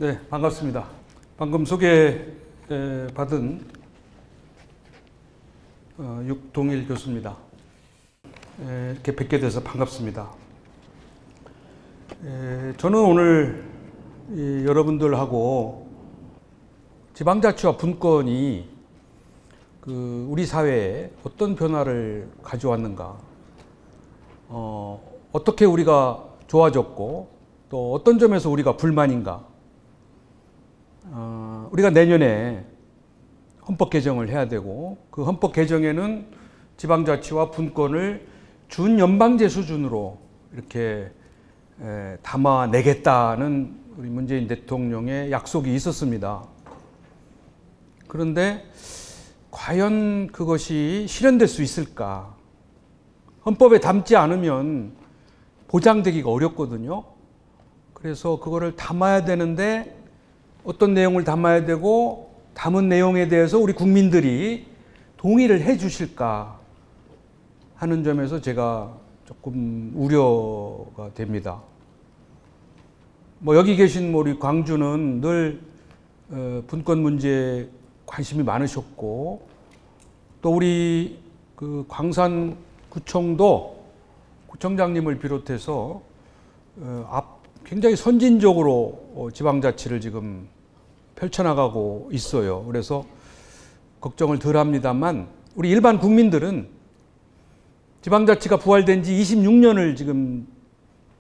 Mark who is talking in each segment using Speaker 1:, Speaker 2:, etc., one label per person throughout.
Speaker 1: 네, 반갑습니다. 방금 소개받은 육동일 교수입니다. 이렇게 뵙게 돼서 반갑습니다. 저는 오늘 여러분들하고 지방자치와 분권이 우리 사회에 어떤 변화를 가져왔는가, 어떻게 우리가 좋아졌고 또 어떤 점에서 우리가 불만인가, 우리가 내년에 헌법 개정을 해야 되고 그 헌법 개정에는 지방자치와 분권을 준연방제 수준으로 이렇게 담아내겠다는 우리 문재인 대통령의 약속이 있었습니다. 그런데 과연 그것이 실현될 수 있을까? 헌법에 담지 않으면 보장되기가 어렵거든요. 그래서 그거를 담아야 되는데 어떤 내용을 담아야 되고 담은 내용에 대해서 우리 국민들이 동의를 해 주실까 하는 점에서 제가 조금 우려가 됩니다. 여기 계신 우리 광주는 늘 분권 문제에 관심이 많으셨고 또 우리 광산구청도 구청장님을 비롯해서 굉장히 선진적으로 지방자치를 지금 펼쳐나가고 있어요. 그래서 걱정을 덜 합니다만 우리 일반 국민들은 지방자치가 부활된 지 26년을 지금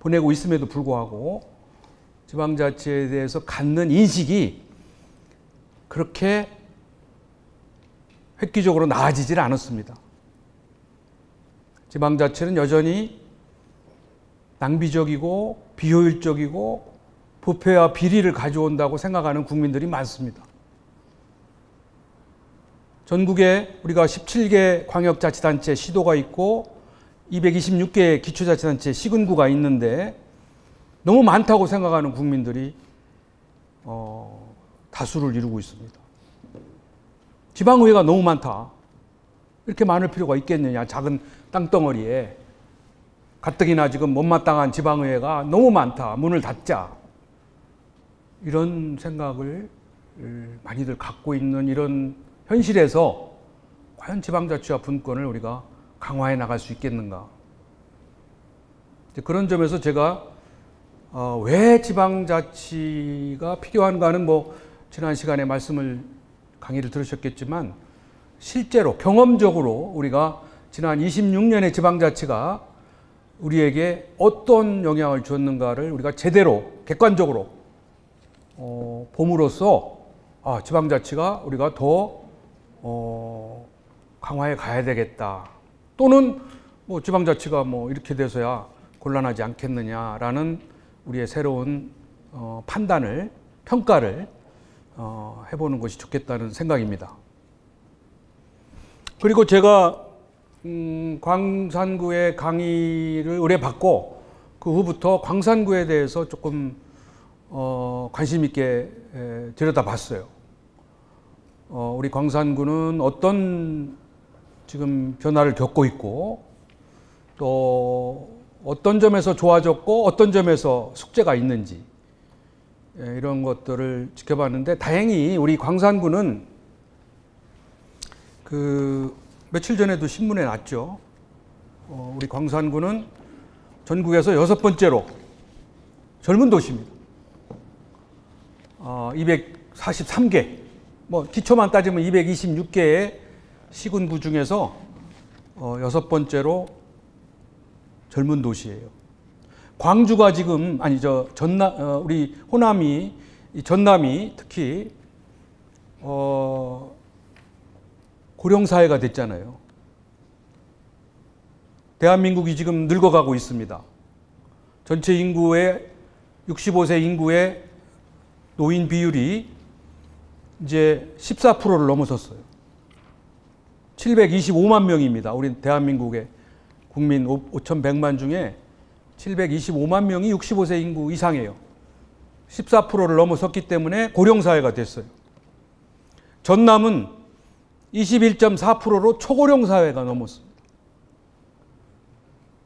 Speaker 1: 보내고 있음에도 불구하고 지방자치에 대해서 갖는 인식이 그렇게 획기적으로 나아지질 않았습니다. 지방자치는 여전히 낭비적이고 비효율적이고 부패와 비리를 가져온다고 생각하는 국민들이 많습니다. 전국에 우리가 17개 광역자치단체 시도가 있고 226개 기초자치단체 시군구가 있는데 너무 많다고 생각하는 국민들이 다수를 이루고 있습니다. 지방의회가 너무 많다. 이렇게 많을 필요가 있겠느냐. 작은 땅덩어리에 가뜩이나 지금 못마땅한 지방의회가 너무 많다. 문을 닫자. 이런 생각을 많이들 갖고 있는 이런 현실에서 과연 지방자치와 분권을 우리가 강화해 나갈 수 있겠는가. 그런 점에서 제가 왜 지방자치가 필요한가는 지난 시간에 강의를 들으셨겠지만 실제로 경험적으로 우리가 지난 26년의 지방자치가 우리에게 어떤 영향을 줬는가를 우리가 제대로 객관적으로 봄으로써 지방자치가 우리가 더 강화해 가야 되겠다. 또는 지방자치가 이렇게 돼서야 곤란하지 않겠느냐라는 우리의 새로운 판단을, 평가를 해보는 것이 좋겠다는 생각입니다. 그리고 제가 광산구의 강의를 의뢰받고 그 후부터 광산구에 대해서 조금 관심 있게 들여다봤어요. 우리 광산구는 어떤 지금 변화를 겪고 있고 또 어떤 점에서 좋아졌고 어떤 점에서 숙제가 있는지 이런 것들을 지켜봤는데 다행히 우리 광산구는 며칠 전에도 신문에 났죠. 우리 광산구는 전국에서 6번째로 젊은 도시입니다. 243개, 기초만 따지면 226개의 시군구 중에서 6번째로 젊은 도시예요. 광주가 지금, 우리 호남이, 전남이 특히, 고령사회가 됐잖아요. 대한민국이 지금 늙어가고 있습니다. 전체 인구의 65세 인구의 노인 비율이 이제 14%를 넘어섰어요. 725만 명입니다. 우리 대한민국의 국민 5,100만 중에 725만 명이 65세 인구 이상이에요. 14%를 넘어섰기 때문에 고령사회가 됐어요. 전남은 21.4%로 초고령사회가 넘었습니다.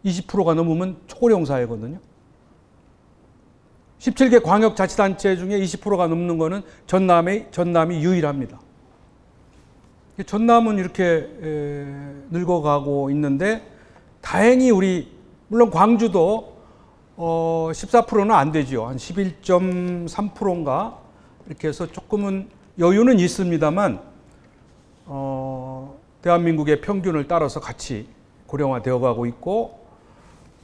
Speaker 1: 20%가 넘으면 초고령사회거든요. 17개 광역자치단체 중에 20%가 넘는 거는 전남이 유일합니다. 전남은 이렇게 늙어가고 있는데 다행히 물론 광주도 14%는 안 되죠. 한 11.3%인가 이렇게 해서 조금은 여유는 있습니다만 대한민국의 평균을 따라서 같이 고령화되어 가고 있고,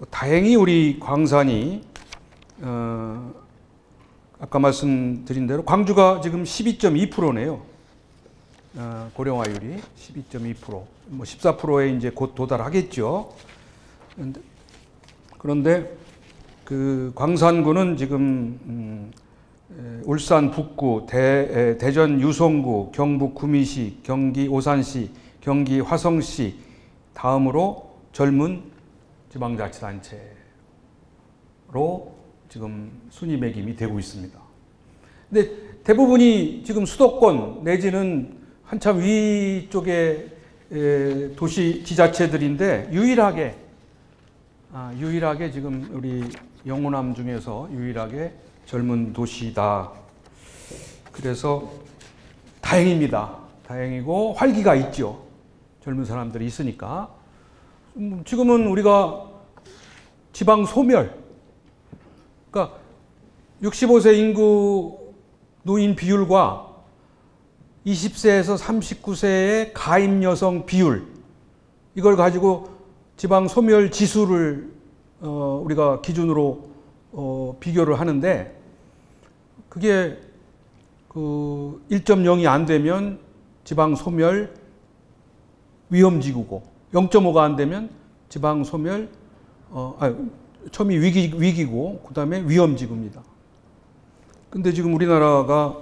Speaker 1: 다행히 우리 광산이 아까 말씀드린 대로 광주가 지금 12.2%네요. 고령화율이 12.2%. 뭐 14%에 이제 곧 도달하겠죠. 그런데 그 광산구는 지금 울산 북구, 대전 유성구, 경북 구미시, 경기 오산시, 경기 화성시 다음으로 젊은 지방자치단체로 지금 순위 매김이 되고 있습니다. 근데 대부분이 지금 수도권 내지는 한참 위쪽의 도시 지자체들인데 유일하게 지금 우리 영호남 중에서 유일하게 젊은 도시다. 그래서 다행입니다. 다행이고 활기가 있죠. 젊은 사람들이 있으니까. 지금은 우리가 지방 소멸, 그러니까 65세 인구 노인 비율과 20세에서 39세의 가임 여성 비율, 이걸 가지고 지방 소멸 지수를 우리가 기준으로 비교를 하는데, 그게 그 1.0이 안 되면 지방 소멸 위험지구고, 0.5가 안 되면 지방 소멸 처음이 위기고 그다음에 위험지구입니다. 근데 지금 우리나라가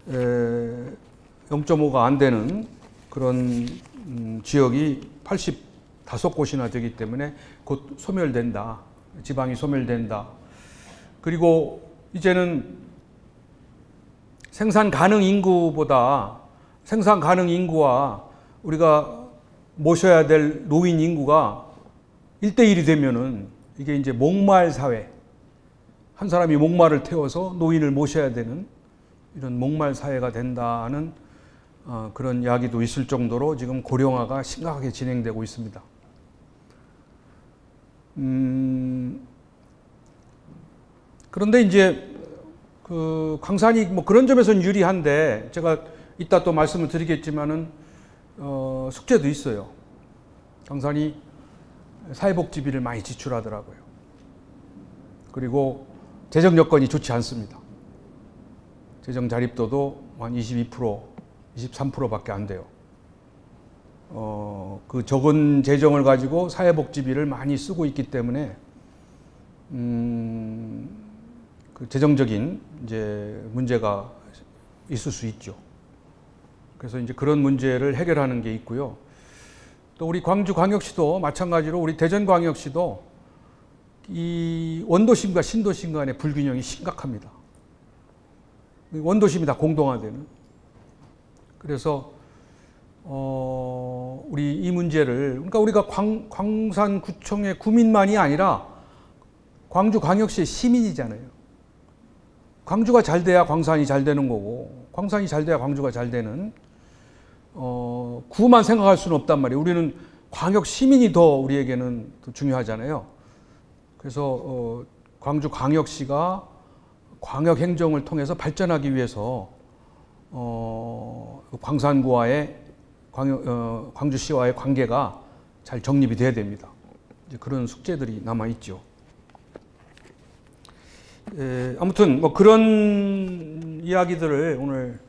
Speaker 1: 0.5가 안 되는 그런 지역이 85곳이나 되기 때문에 곧 소멸된다. 지방이 소멸된다. 그리고 이제는 생산 가능 인구와 우리가 모셔야 될 노인 인구가 1대1이 되면은 이게 이제 목말 사회, 한 사람이 목말을 태워서 노인을 모셔야 되는 이런 목말 사회가 된다는 그런 이야기도 있을 정도로 지금 고령화가 심각하게 진행되고 있습니다. 그런데 이제 그 광산이 뭐 그런 점에서는 유리한데, 제가 이따 또 말씀을 드리겠지만은 숙제도 있어요. 광산이 사회복지비를 많이 지출하더라고요. 그리고 재정 여건이 좋지 않습니다. 재정 자립도도 한 22%, 23%밖에 안 돼요. 그 적은 재정을 가지고 사회복지비를 많이 쓰고 있기 때문에 그 재정적인 이제 문제가 있을 수 있죠. 그래서 이제 그런 문제를 해결하는 게 있고요. 또 우리 광주광역시도 마찬가지로 우리 대전광역시도 이 원도심과 신도심 간의 불균형이 심각합니다. 원도심이 다 공동화되는. 그래서 우리 이 문제를, 그러니까 우리가 광산구청의 구민만이 아니라 광주광역시의 시민이잖아요. 광주가 잘 돼야 광산이 잘 되는 거고, 광산이 잘 돼야 광주가 잘 되는, 구만 생각할 수는 없단 말이에요. 우리는 광역 시민이 더 우리에게는 더 중요하잖아요. 그래서 광주광역시가 광역 행정을 통해서 발전하기 위해서 광산구와의 광주시와의 관계가 잘 정립이 돼야 됩니다. 이제 그런 숙제들이 남아 있죠. 아무튼 뭐 그런 이야기들을 오늘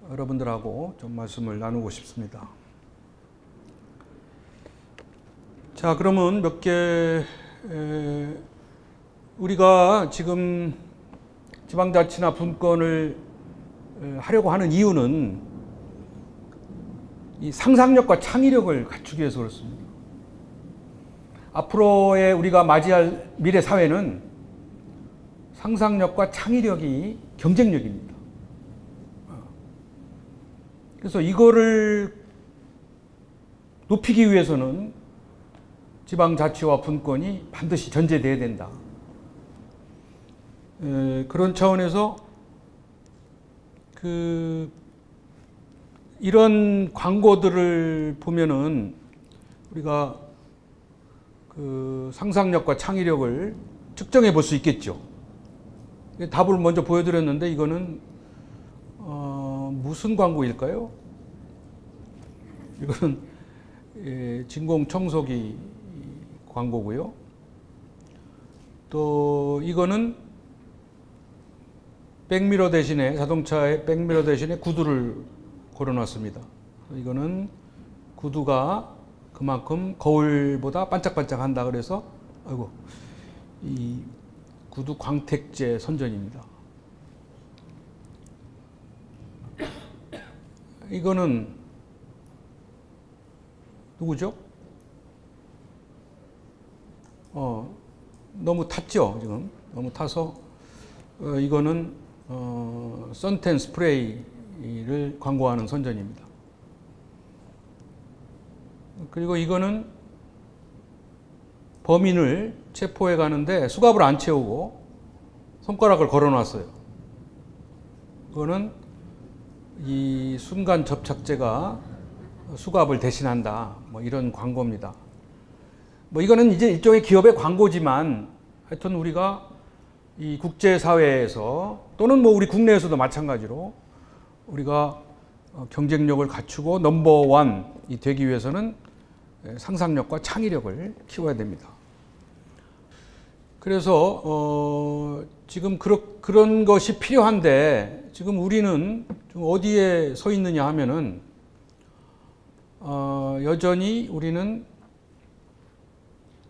Speaker 1: 여러분들하고 좀 말씀을 나누고 싶습니다. 자, 그러면 몇 개 우리가 지금 지방자치나 분권을 하려고 하는 이유는 이 상상력과 창의력을 갖추기 위해서 그렇습니다. 앞으로의 우리가 맞이할 미래 사회는 상상력과 창의력이 경쟁력입니다. 그래서 이거를 높이기 위해서는 지방자치와 분권이 반드시 전제돼야 된다. 그런 차원에서 이런 광고들을 보면은 우리가 상상력과 창의력을 측정해 볼 수 있겠죠. 답을 먼저 보여드렸는데 이거는 무슨 광고일까요? 이거는 진공청소기 광고고요. 또 이거는 백미러 대신에, 자동차의 백미러 대신에 구두를 걸어놨습니다. 이거는 구두가 그만큼 거울보다 반짝반짝한다 그래서 아이고 이 구두 광택제 선전입니다. 이거는 누구죠? 너무 탔죠 지금. 너무 타서 이거는 선텐 스프레이를 광고하는 선전입니다. 그리고 이거는 범인을 체포해 가는데 수갑을 안 채우고 손가락을 걸어 놨어요. 이거는 이 순간 접착제가 수갑을 대신한다. 뭐 이런 광고입니다. 뭐 이거는 이제 일종의 기업의 광고지만 하여튼 우리가 이 국제사회에서 또는 뭐 우리 국내에서도 마찬가지로 우리가 경쟁력을 갖추고 넘버원이 되기 위해서는 상상력과 창의력을 키워야 됩니다. 그래서 지금 그런 것이 필요한데 지금 우리는 좀 어디에 서 있느냐 하면은 여전히 우리는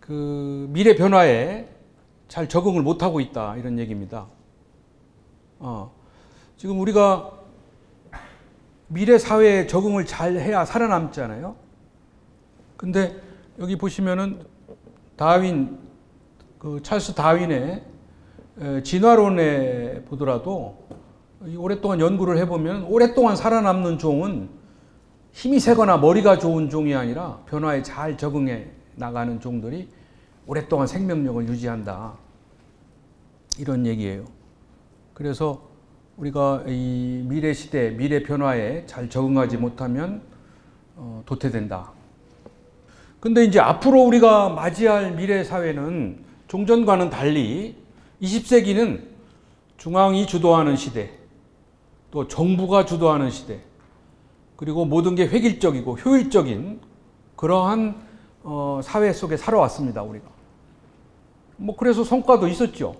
Speaker 1: 그 미래 변화에 잘 적응을 못하고 있다 이런 얘기입니다. 지금 우리가 미래 사회에 적응을 잘 해야 살아남잖아요. 근데 여기 보시면은 찰스 다윈의 진화론에 보더라도 오랫동안 연구를 해보면 오랫동안 살아남는 종은 힘이 세거나 머리가 좋은 종이 아니라 변화에 잘 적응해 나가는 종들이 오랫동안 생명력을 유지한다. 이런 얘기예요. 그래서 우리가 이 미래 시대, 미래 변화에 잘 적응하지 못하면 도태된다. 근데 이제 앞으로 우리가 맞이할 미래 사회는 종전과는 달리 20세기는 중앙이 주도하는 시대, 또 정부가 주도하는 시대, 그리고 모든 게 획일적이고 효율적인 그러한 사회 속에 살아왔습니다, 우리가. 뭐 그래서 성과도 있었죠.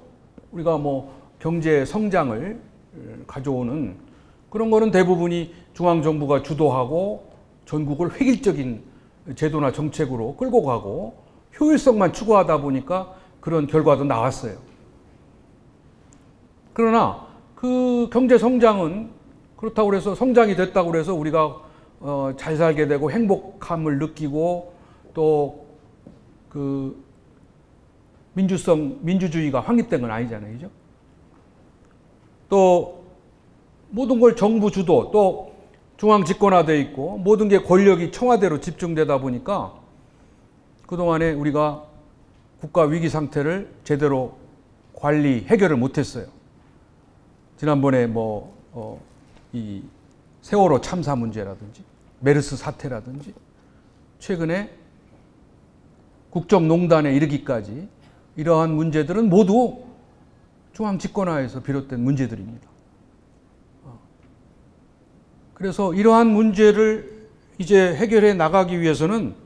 Speaker 1: 우리가 뭐 경제 성장을 가져오는 그런 거는 대부분이 중앙정부가 주도하고 전국을 획일적인 제도나 정책으로 끌고 가고 효율성만 추구하다 보니까 그런 결과도 나왔어요. 그러나 그 경제 성장은 그렇다고 해서 성장이 됐다고 해서 우리가 잘 살게 되고 행복함을 느끼고 또 그 민주주의가 확립된 건 아니잖아요. 그죠? 또 모든 걸 정부 주도 또 중앙 집권화되어 있고 모든 게 권력이 청와대로 집중되다 보니까 그동안에 우리가 국가 위기 상태를 제대로 관리, 해결을 못했어요. 지난번에 이 세월호 참사 문제라든지 메르스 사태라든지 최근에 국정농단에 이르기까지 이러한 문제들은 모두 중앙 집권화에서 비롯된 문제들입니다. 그래서 이러한 문제를 이제 해결해 나가기 위해서는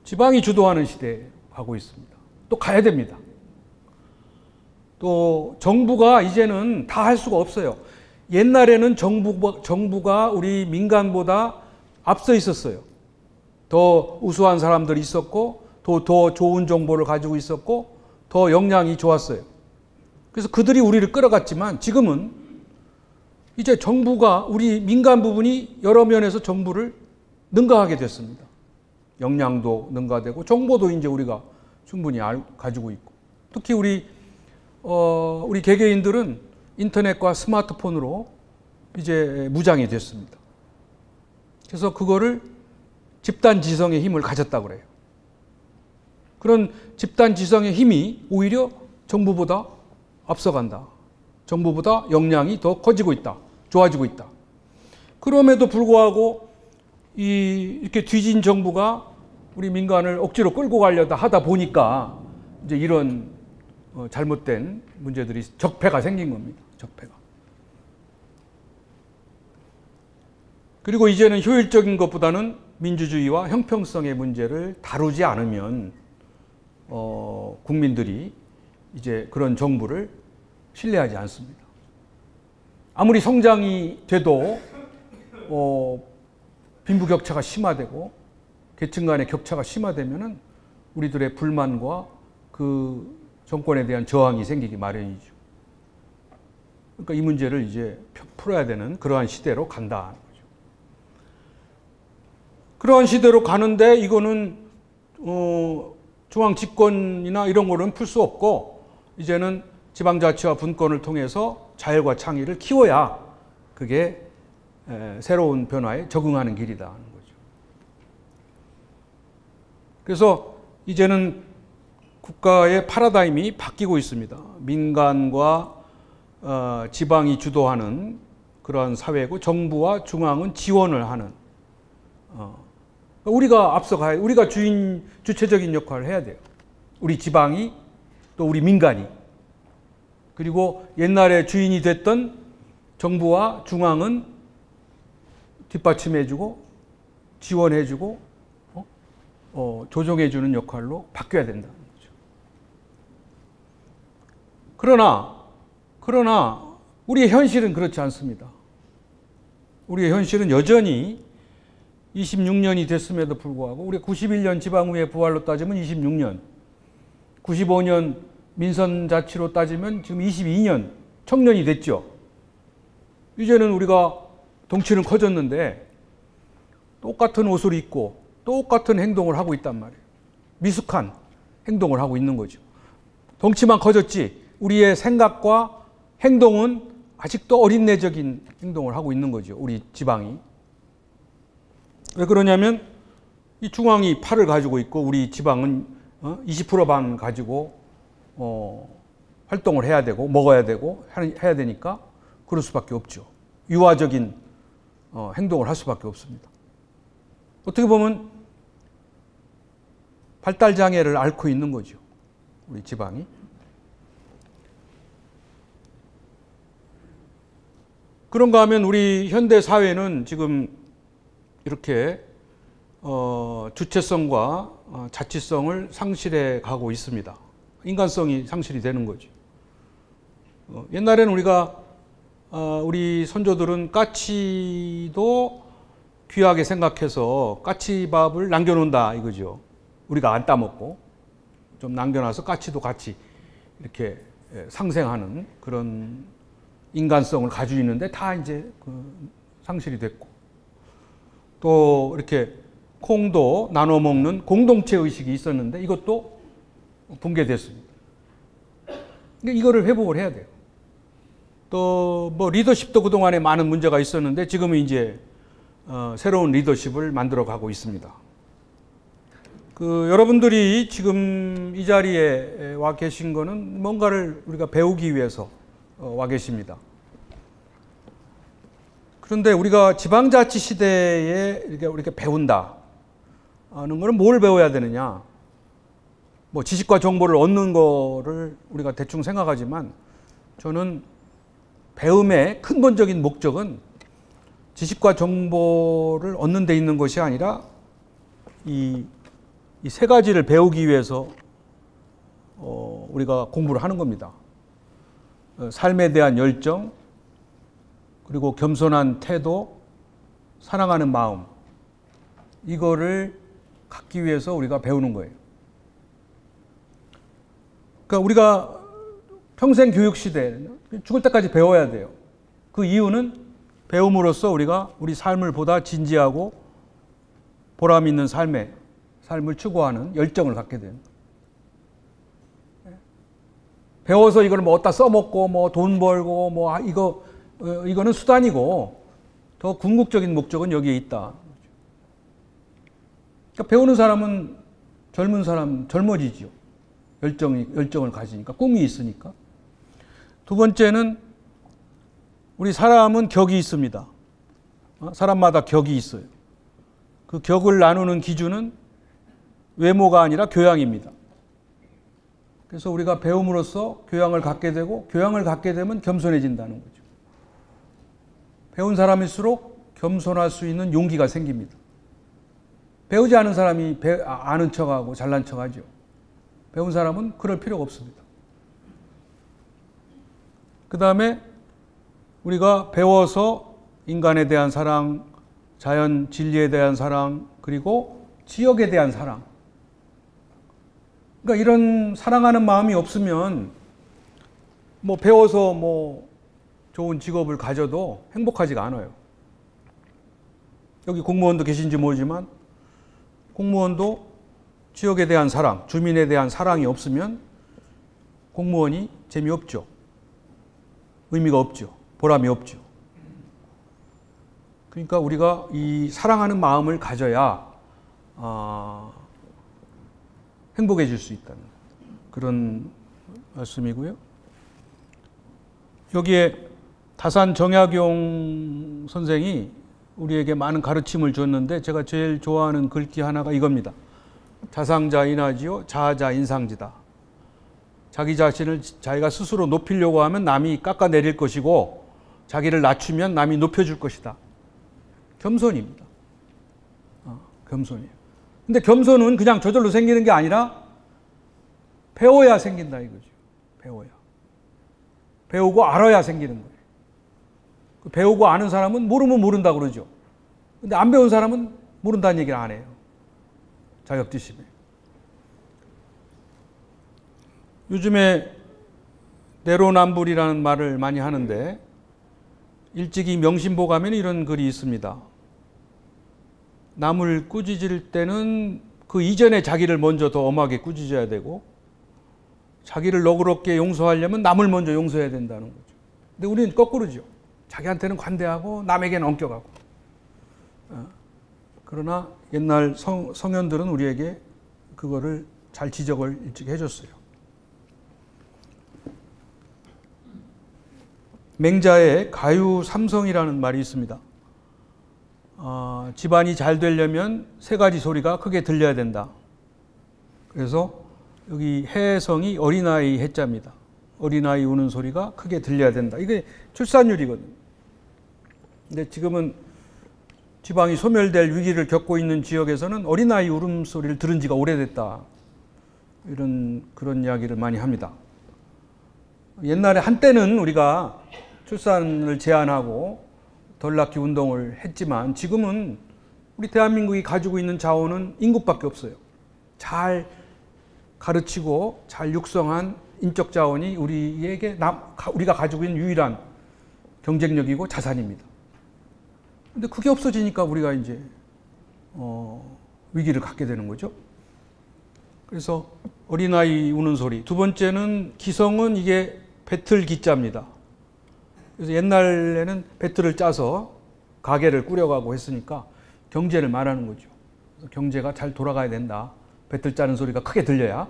Speaker 1: 지방이 주도하는 시대에 가고 있습니다. 또 가야 됩니다. 또 정부가 이제는 다 할 수가 없어요. 옛날에는 정부가 우리 민간보다 앞서 있었어요. 더 우수한 사람들이 있었고 더 좋은 정보를 가지고 있었고 더 역량이 좋았어요. 그래서 그들이 우리를 끌어갔지만 지금은 이제 정부가 우리 민간 부분이 여러 면에서 정부를 능가하게 됐습니다. 역량도 능가되고 정보도 이제 우리가 충분히 가지고 있고 특히 우리 개개인들은 인터넷과 스마트폰으로 이제 무장이 됐습니다. 그래서 그거를 집단 지성의 힘을 가졌다고 그래요. 그런 집단 지성의 힘이 오히려 정부보다 앞서간다. 정부보다 역량이 더 커지고 있다. 좋아지고 있다. 그럼에도 불구하고 이렇게 뒤진 정부가 우리 민간을 억지로 끌고 가려다 하다 보니까 이제 이런 잘못된 문제들이 적폐가 생긴 겁니다. 적폐가. 그리고 이제는 효율적인 것보다는 민주주의와 형평성의 문제를 다루지 않으면 국민들이 이제 그런 정부를 신뢰하지 않습니다. 아무리 성장이 돼도 빈부격차가 심화되고 계층 간의 격차가 심화되면은 우리들의 불만과 그 정권에 대한 저항이 생기기 마련이죠. 그러니까 이 문제를 이제 풀어야 되는 그러한 시대로 간다. 그러한 시대로 가는데 이거는 중앙 집권이나 이런 거는 풀 수 없고 이제는 지방자치와 분권을 통해서 자율과 창의를 키워야 그게 새로운 변화에 적응하는 길이다 하는 거죠. 그래서 이제는 국가의 패러다임이 바뀌고 있습니다. 민간과 지방이 주도하는 그러한 사회고 정부와 중앙은 지원을 하는 우리가 앞서가야 우리가 주체적인 역할을 해야 돼요. 우리 지방이 또 우리 민간이 그리고 옛날에 주인이 됐던 정부와 중앙은 뒷받침해주고 지원해주고 조정해주는 역할로 바뀌어야 된다는 거죠. 그러나 우리의 현실은 그렇지 않습니다. 우리의 현실은 여전히 26년이 됐음에도 불구하고 우리 91년 지방의회 부활로 따지면 26년, 95년 민선자치로 따지면 지금 22년 청년이 됐죠. 이제는 우리가 덩치는 커졌는데 똑같은 옷을 입고 똑같은 행동을 하고 있단 말이에요. 미숙한 행동을 하고 있는 거죠. 덩치만 커졌지 우리의 생각과 행동은 아직도 어린애적인 행동을 하고 있는 거죠. 우리 지방이. 왜 그러냐면 이 중앙이 8을 가지고 있고 우리 지방은 20%만 가지고 활동을 해야 되고 먹어야 되고 해야 되니까 그럴 수밖에 없죠. 유아적인 행동을 할 수밖에 없습니다. 어떻게 보면 발달 장애를 앓고 있는 거죠. 우리 지방이. 그런가 하면 우리 현대 사회는 지금 이렇게 주체성과 자치성을 상실해 가고 있습니다. 인간성이 상실이 되는 거죠. 옛날에는 우리 선조들은 까치도 귀하게 생각해서 까치밥을 남겨놓는다 이거죠. 우리가 안 따먹고 좀 남겨놔서 까치도 같이 이렇게 상생하는 그런 인간성을 가지고 있는데 다 이제 상실이 됐고 또 이렇게 콩도 나눠 먹는 공동체 의식이 있었는데 이것도 붕괴됐습니다. 그러니까 이거를 회복을 해야 돼요. 또 뭐 리더십도 그동안에 많은 문제가 있었는데 지금은 이제 새로운 리더십을 만들어 가고 있습니다. 여러분들이 지금 이 자리에 와 계신 거는 뭔가를 우리가 배우기 위해서 와 계십니다. 그런데 우리가 지방자치 시대에 이렇게 배운다 하는 것은 뭘 배워야 되느냐? 뭐 지식과 정보를 얻는 거를 우리가 대충 생각하지만 저는 배움의 근본적인 목적은 지식과 정보를 얻는 데 있는 것이 아니라 이 세 가지를 배우기 위해서 우리가 공부를 하는 겁니다. 삶에 대한 열정, 그리고 겸손한 태도, 사랑하는 마음, 이거를 갖기 위해서 우리가 배우는 거예요. 그러니까 우리가 평생 교육 시대, 죽을 때까지 배워야 돼요. 그 이유는 배움으로써 우리가 우리 삶을 보다 진지하고 보람 있는 삶을 추구하는 열정을 갖게 됩니다. 배워서 이걸 뭐 어디다 써먹고 뭐 돈 벌고 뭐 이거는 수단이고 더 궁극적인 목적은 여기에 있다. 그러니까 배우는 사람은 젊은 사람 젊어지죠. 열정을 가지니까 꿈이 있으니까. 두 번째는 우리 사람은 격이 있습니다. 사람마다 격이 있어요. 그 격을 나누는 기준은 외모가 아니라 교양입니다. 그래서 우리가 배움으로써 교양을 갖게 되고 교양을 갖게 되면 겸손해진다는 거죠. 배운 사람일수록 겸손할 수 있는 용기가 생깁니다. 배우지 않은 사람이 아는 척하고 잘난 척하죠. 배운 사람은 그럴 필요가 없습니다. 그 다음에 우리가 배워서 인간에 대한 사랑, 자연 진리에 대한 사랑, 그리고 지역에 대한 사랑. 그러니까 이런 사랑하는 마음이 없으면 뭐 배워서 뭐 좋은 직업을 가져도 행복하지가 않아요. 여기 공무원도 계신지 모르지만 공무원도 지역에 대한 사랑, 주민에 대한 사랑이 없으면 공무원이 재미없죠. 의미가 없죠. 보람이 없죠. 그러니까 우리가 이 사랑하는 마음을 가져야 행복해질 수 있다는 그런 말씀이고요. 여기에 다산 정약용 선생이 우리에게 많은 가르침을 줬는데 제가 제일 좋아하는 글귀 하나가 이겁니다. 자상자 인하지요 자아자 인상지다. 자기 자신을 자기가 스스로 높이려고 하면 남이 깎아내릴 것이고 자기를 낮추면 남이 높여줄 것이다. 겸손입니다. 겸손이에요. 근데 겸손은 그냥 저절로 생기는 게 아니라 배워야 생긴다 이거죠. 배워야. 배우고 알아야 생기는 거예요. 배우고 아는 사람은 모르면 모른다 그러죠. 근데 안 배운 사람은 모른다는 얘기를 안 해요. 자격지심에. 요즘에 내로남불이라는 말을 많이 하는데 일찍이 명심보 가면 이런 글이 있습니다. 남을 꾸짖을 때는 그 이전에 자기를 먼저 더 엄하게 꾸짖어야 되고 자기를 너그럽게 용서하려면 남을 먼저 용서해야 된다는 거죠. 근데 우리는 거꾸로죠. 자기한테는 관대하고 남에게는 엄격하고. 그러나 옛날 성현들은 우리에게 그거를 잘 지적을 일찍 해줬어요. 맹자의 가유삼성이라는 말이 있습니다. 집안이 잘 되려면 세 가지 소리가 크게 들려야 된다. 그래서 여기 해성이 어린아이 해자입니다. 어린아이 우는 소리가 크게 들려야 된다. 이게 출산율이거든요. 근데 지금은 지방이 소멸될 위기를 겪고 있는 지역에서는 어린아이 울음소리를 들은 지가 오래됐다. 그런 이야기를 많이 합니다. 옛날에 한때는 우리가 출산을 제한하고 덜 낳기 운동을 했지만 지금은 우리 대한민국이 가지고 있는 자원은 인구밖에 없어요. 잘 가르치고 잘 육성한 인적 자원이 우리가 가지고 있는 유일한 경쟁력이고 자산입니다. 근데 그게 없어지니까 우리가 이제 위기를 갖게 되는 거죠. 그래서 어린아이 우는 소리. 두 번째는 기성은 이게 배틀 기자입니다. 그래서 옛날에는 배틀을 짜서 가게를 꾸려가고 했으니까 경제를 말하는 거죠. 그래서 경제가 잘 돌아가야 된다. 배틀 짜는 소리가 크게 들려야.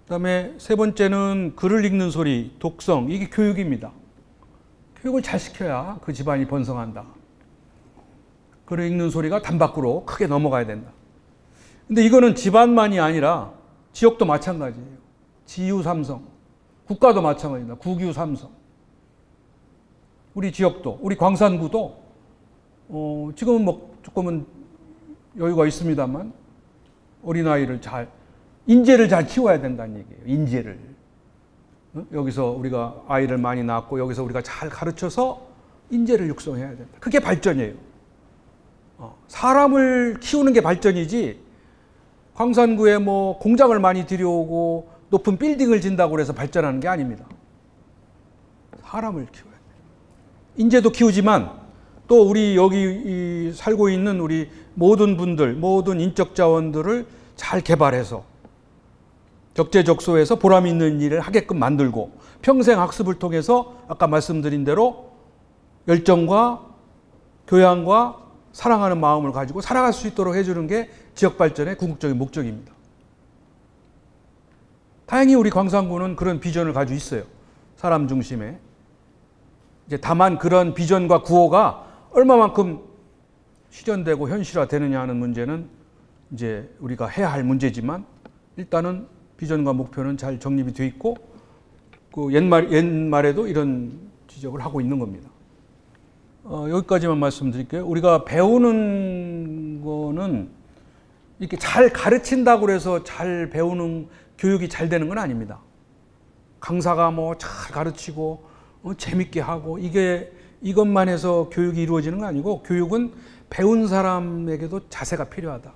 Speaker 1: 그다음에 세 번째는 글을 읽는 소리, 독성. 이게 교육입니다. 교육을 잘 시켜야 그 집안이 번성한다. 글을 읽는 소리가 담 밖으로 크게 넘어가야 된다. 근데 이거는 집안만이 아니라 지역도 마찬가지예요. 지유삼성. 국가도 마찬가지입니다. 국유삼성. 우리 지역도, 우리 광산구도 지금은 뭐 조금은 여유가 있습니다만 어린아이를 인재를 잘 키워야 된다는 얘기예요. 인재를. 여기서 우리가 아이를 많이 낳고 여기서 우리가 잘 가르쳐서 인재를 육성해야 된다. 그게 발전이에요. 사람을 키우는 게 발전이지 광산구에 뭐 공장을 많이 들여오고 높은 빌딩을 진다고 해서 발전하는 게 아닙니다. 사람을 키워야 돼요. 인재도 키우지만 또 우리 여기 살고 있는 우리 모든 분들, 모든 인적 자원들을 잘 개발해서 적재적소에서 보람 있는 일을 하게끔 만들고 평생 학습을 통해서 아까 말씀드린 대로 열정과 교양과 사랑하는 마음을 가지고 살아갈 수 있도록 해주는 게 지역 발전의 궁극적인 목적입니다. 다행히 우리 광산구는 그런 비전을 가지고 있어요. 사람 중심에. 이제 다만 그런 비전과 구호가 얼마만큼 실현되고 현실화되느냐 하는 문제는 이제 우리가 해야 할 문제지만, 일단은 비전과 목표는 잘 정립이 돼 있고, 그 옛말에도 이런 지적을 하고 있는 겁니다. 여기까지만 말씀드릴게요. 우리가 배우는 거는 이렇게 잘 가르친다고 해서 잘 배우는 교육이 잘 되는 건 아닙니다. 강사가 뭐 잘 가르치고 재밌게 하고 이것만 해서 교육이 이루어지는 건 아니고, 교육은 배운 사람에게도 자세가 필요하다.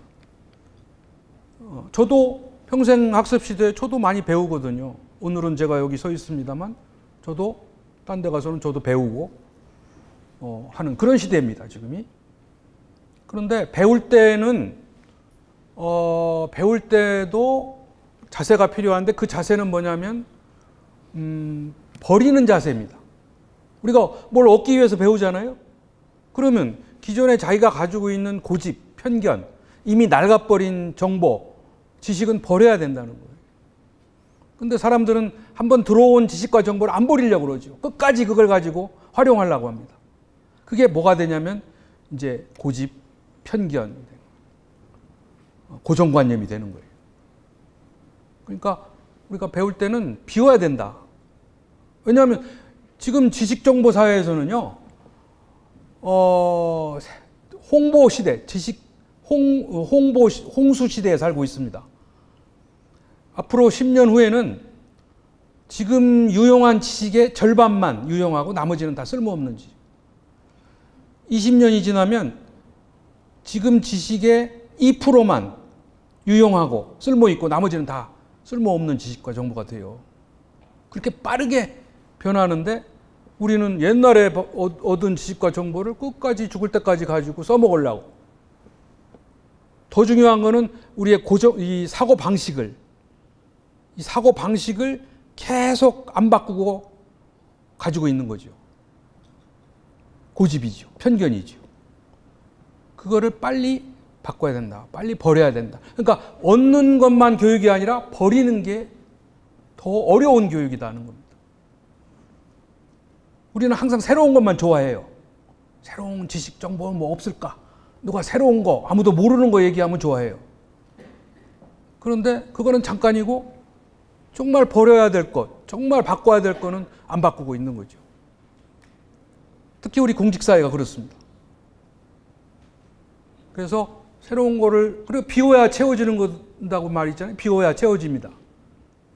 Speaker 1: 저도 평생 학습 시대에 저도 많이 배우거든요. 오늘은 제가 여기 서 있습니다만 저도 딴 데 가서는 저도 배우고 하는 그런 시대입니다, 지금이. 그런데 배울 때는 배울 때도 자세가 필요한데, 그 자세는 뭐냐면 버리는 자세입니다. 우리가 뭘 얻기 위해서 배우잖아요. 그러면 기존에 자기가 가지고 있는 고집, 편견, 이미 낡아버린 정보, 지식은 버려야 된다는 거예요. 근데 사람들은 한번 들어온 지식과 정보를 안 버리려고 그러죠. 끝까지 그걸 가지고 활용하려고 합니다. 그게 뭐가 되냐면 이제 고집, 편견, 고정관념이 되는 거예요. 그러니까 우리가 배울 때는 비워야 된다. 왜냐하면 지금 지식정보 사회에서는요, 홍보 시대, 홍수 시대에 살고 있습니다. 앞으로 10년 후에는 지금 유용한 지식의 절반만 유용하고 나머지는 다 쓸모없는 지식. 20년이 지나면 지금 지식의 2%만 유용하고 쓸모있고 나머지는 다 쓸모없는 지식과 정보가 돼요. 그렇게 빠르게 변하는데, 우리는 옛날에 얻은 지식과 정보를 끝까지 죽을 때까지 가지고 써먹으려고. 더 중요한 거는 우리의 이 사고 방식을 계속 안 바꾸고 가지고 있는 거죠. 고집이죠. 편견이죠. 그거를 빨리 바꿔야 된다. 빨리 버려야 된다. 그러니까 얻는 것만 교육이 아니라 버리는 게 더 어려운 교육이라는 겁니다. 우리는 항상 새로운 것만 좋아해요. 새로운 지식, 정보는 뭐 없을까? 누가 새로운 거, 아무도 모르는 거 얘기하면 좋아해요. 그런데 그거는 잠깐이고, 정말 버려야 될 것, 정말 바꿔야 될 거는 안 바꾸고 있는 거죠. 특히 우리 공직사회가 그렇습니다. 그래서 새로운 거를, 그리고 비워야 채워지는 거다고 말 있잖아요. 비워야 채워집니다.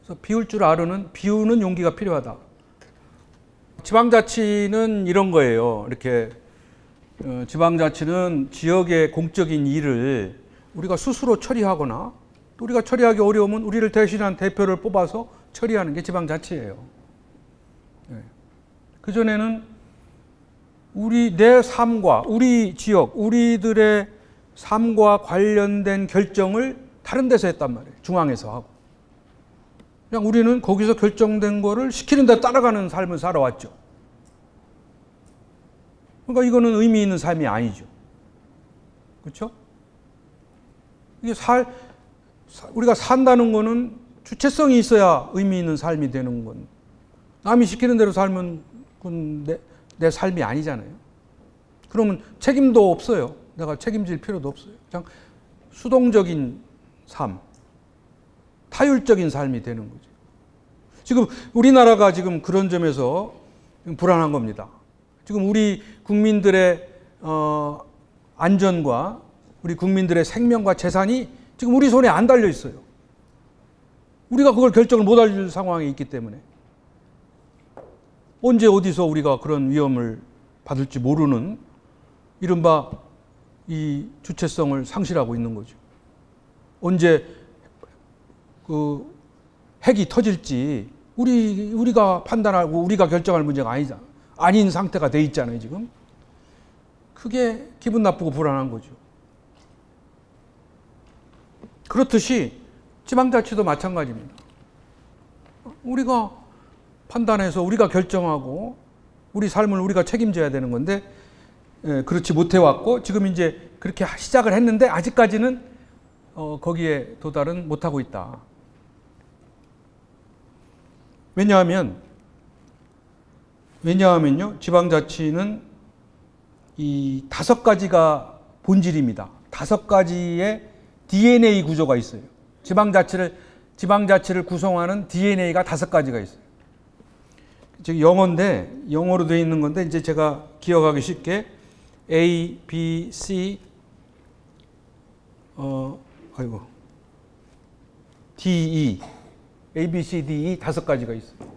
Speaker 1: 그래서 비울 줄 비우는 용기가 필요하다. 지방자치는 이런 거예요. 이렇게 지방자치는 지역의 공적인 일을 우리가 스스로 처리하거나, 또 우리가 처리하기 어려우면 우리를 대신한 대표를 뽑아서 처리하는 게 지방자치예요. 그전에는 내 삶과 우리 지역, 우리들의 삶과 관련된 결정을 다른 데서 했단 말이에요. 중앙에서 하고. 그냥 우리는 거기서 결정된 거를 시키는 데 따라가는 삶을 살아왔죠. 그러니까 이거는 의미 있는 삶이 아니죠. 그렇죠? 이게 우리가 산다는 거는 주체성이 있어야 의미 있는 삶이 되는 건, 남이 시키는 대로 살면 그건 내 삶이 아니잖아요. 그러면 책임도 없어요. 내가 책임질 필요도 없어요. 그냥 수동적인 삶, 타율적인 삶이 되는 거죠. 지금 우리나라가 지금 그런 점에서 불안한 겁니다. 지금 우리 국민들의 안전과 우리 국민들의 생명과 재산이 지금 우리 손에 안 달려 있어요. 우리가 그걸 결정을 못 할 상황에 있기 때문에 언제 어디서 우리가 그런 위험을 받을지 모르는 이른바 이 주체성을 상실하고 있는 거죠. 언제 그 핵이 터질지 우리가 판단하고 우리가 결정할 문제가 아닌 상태가 돼 있잖아요, 지금. 그게 기분 나쁘고 불안한 거죠. 그렇듯이 지방자치도 마찬가지입니다. 우리가 판단해서 우리가 결정하고 우리 삶을 우리가 책임져야 되는 건데, 그렇지 못해왔고, 지금 이제 그렇게 시작을 했는데 아직까지는 거기에 도달은 못하고 있다. 왜냐하면 왜냐하면요, 지방자치는 이 5가지가 본질입니다. 5가지의 DNA 구조가 있어요. 지방자치를 구성하는 DNA가 5가지가 있어요. 즉 영어인데, 영어로 되어 있는 건데, 이제 제가 기억하기 쉽게 A, B, C, D, E, A, B, C, D, E 5가지가 있어요.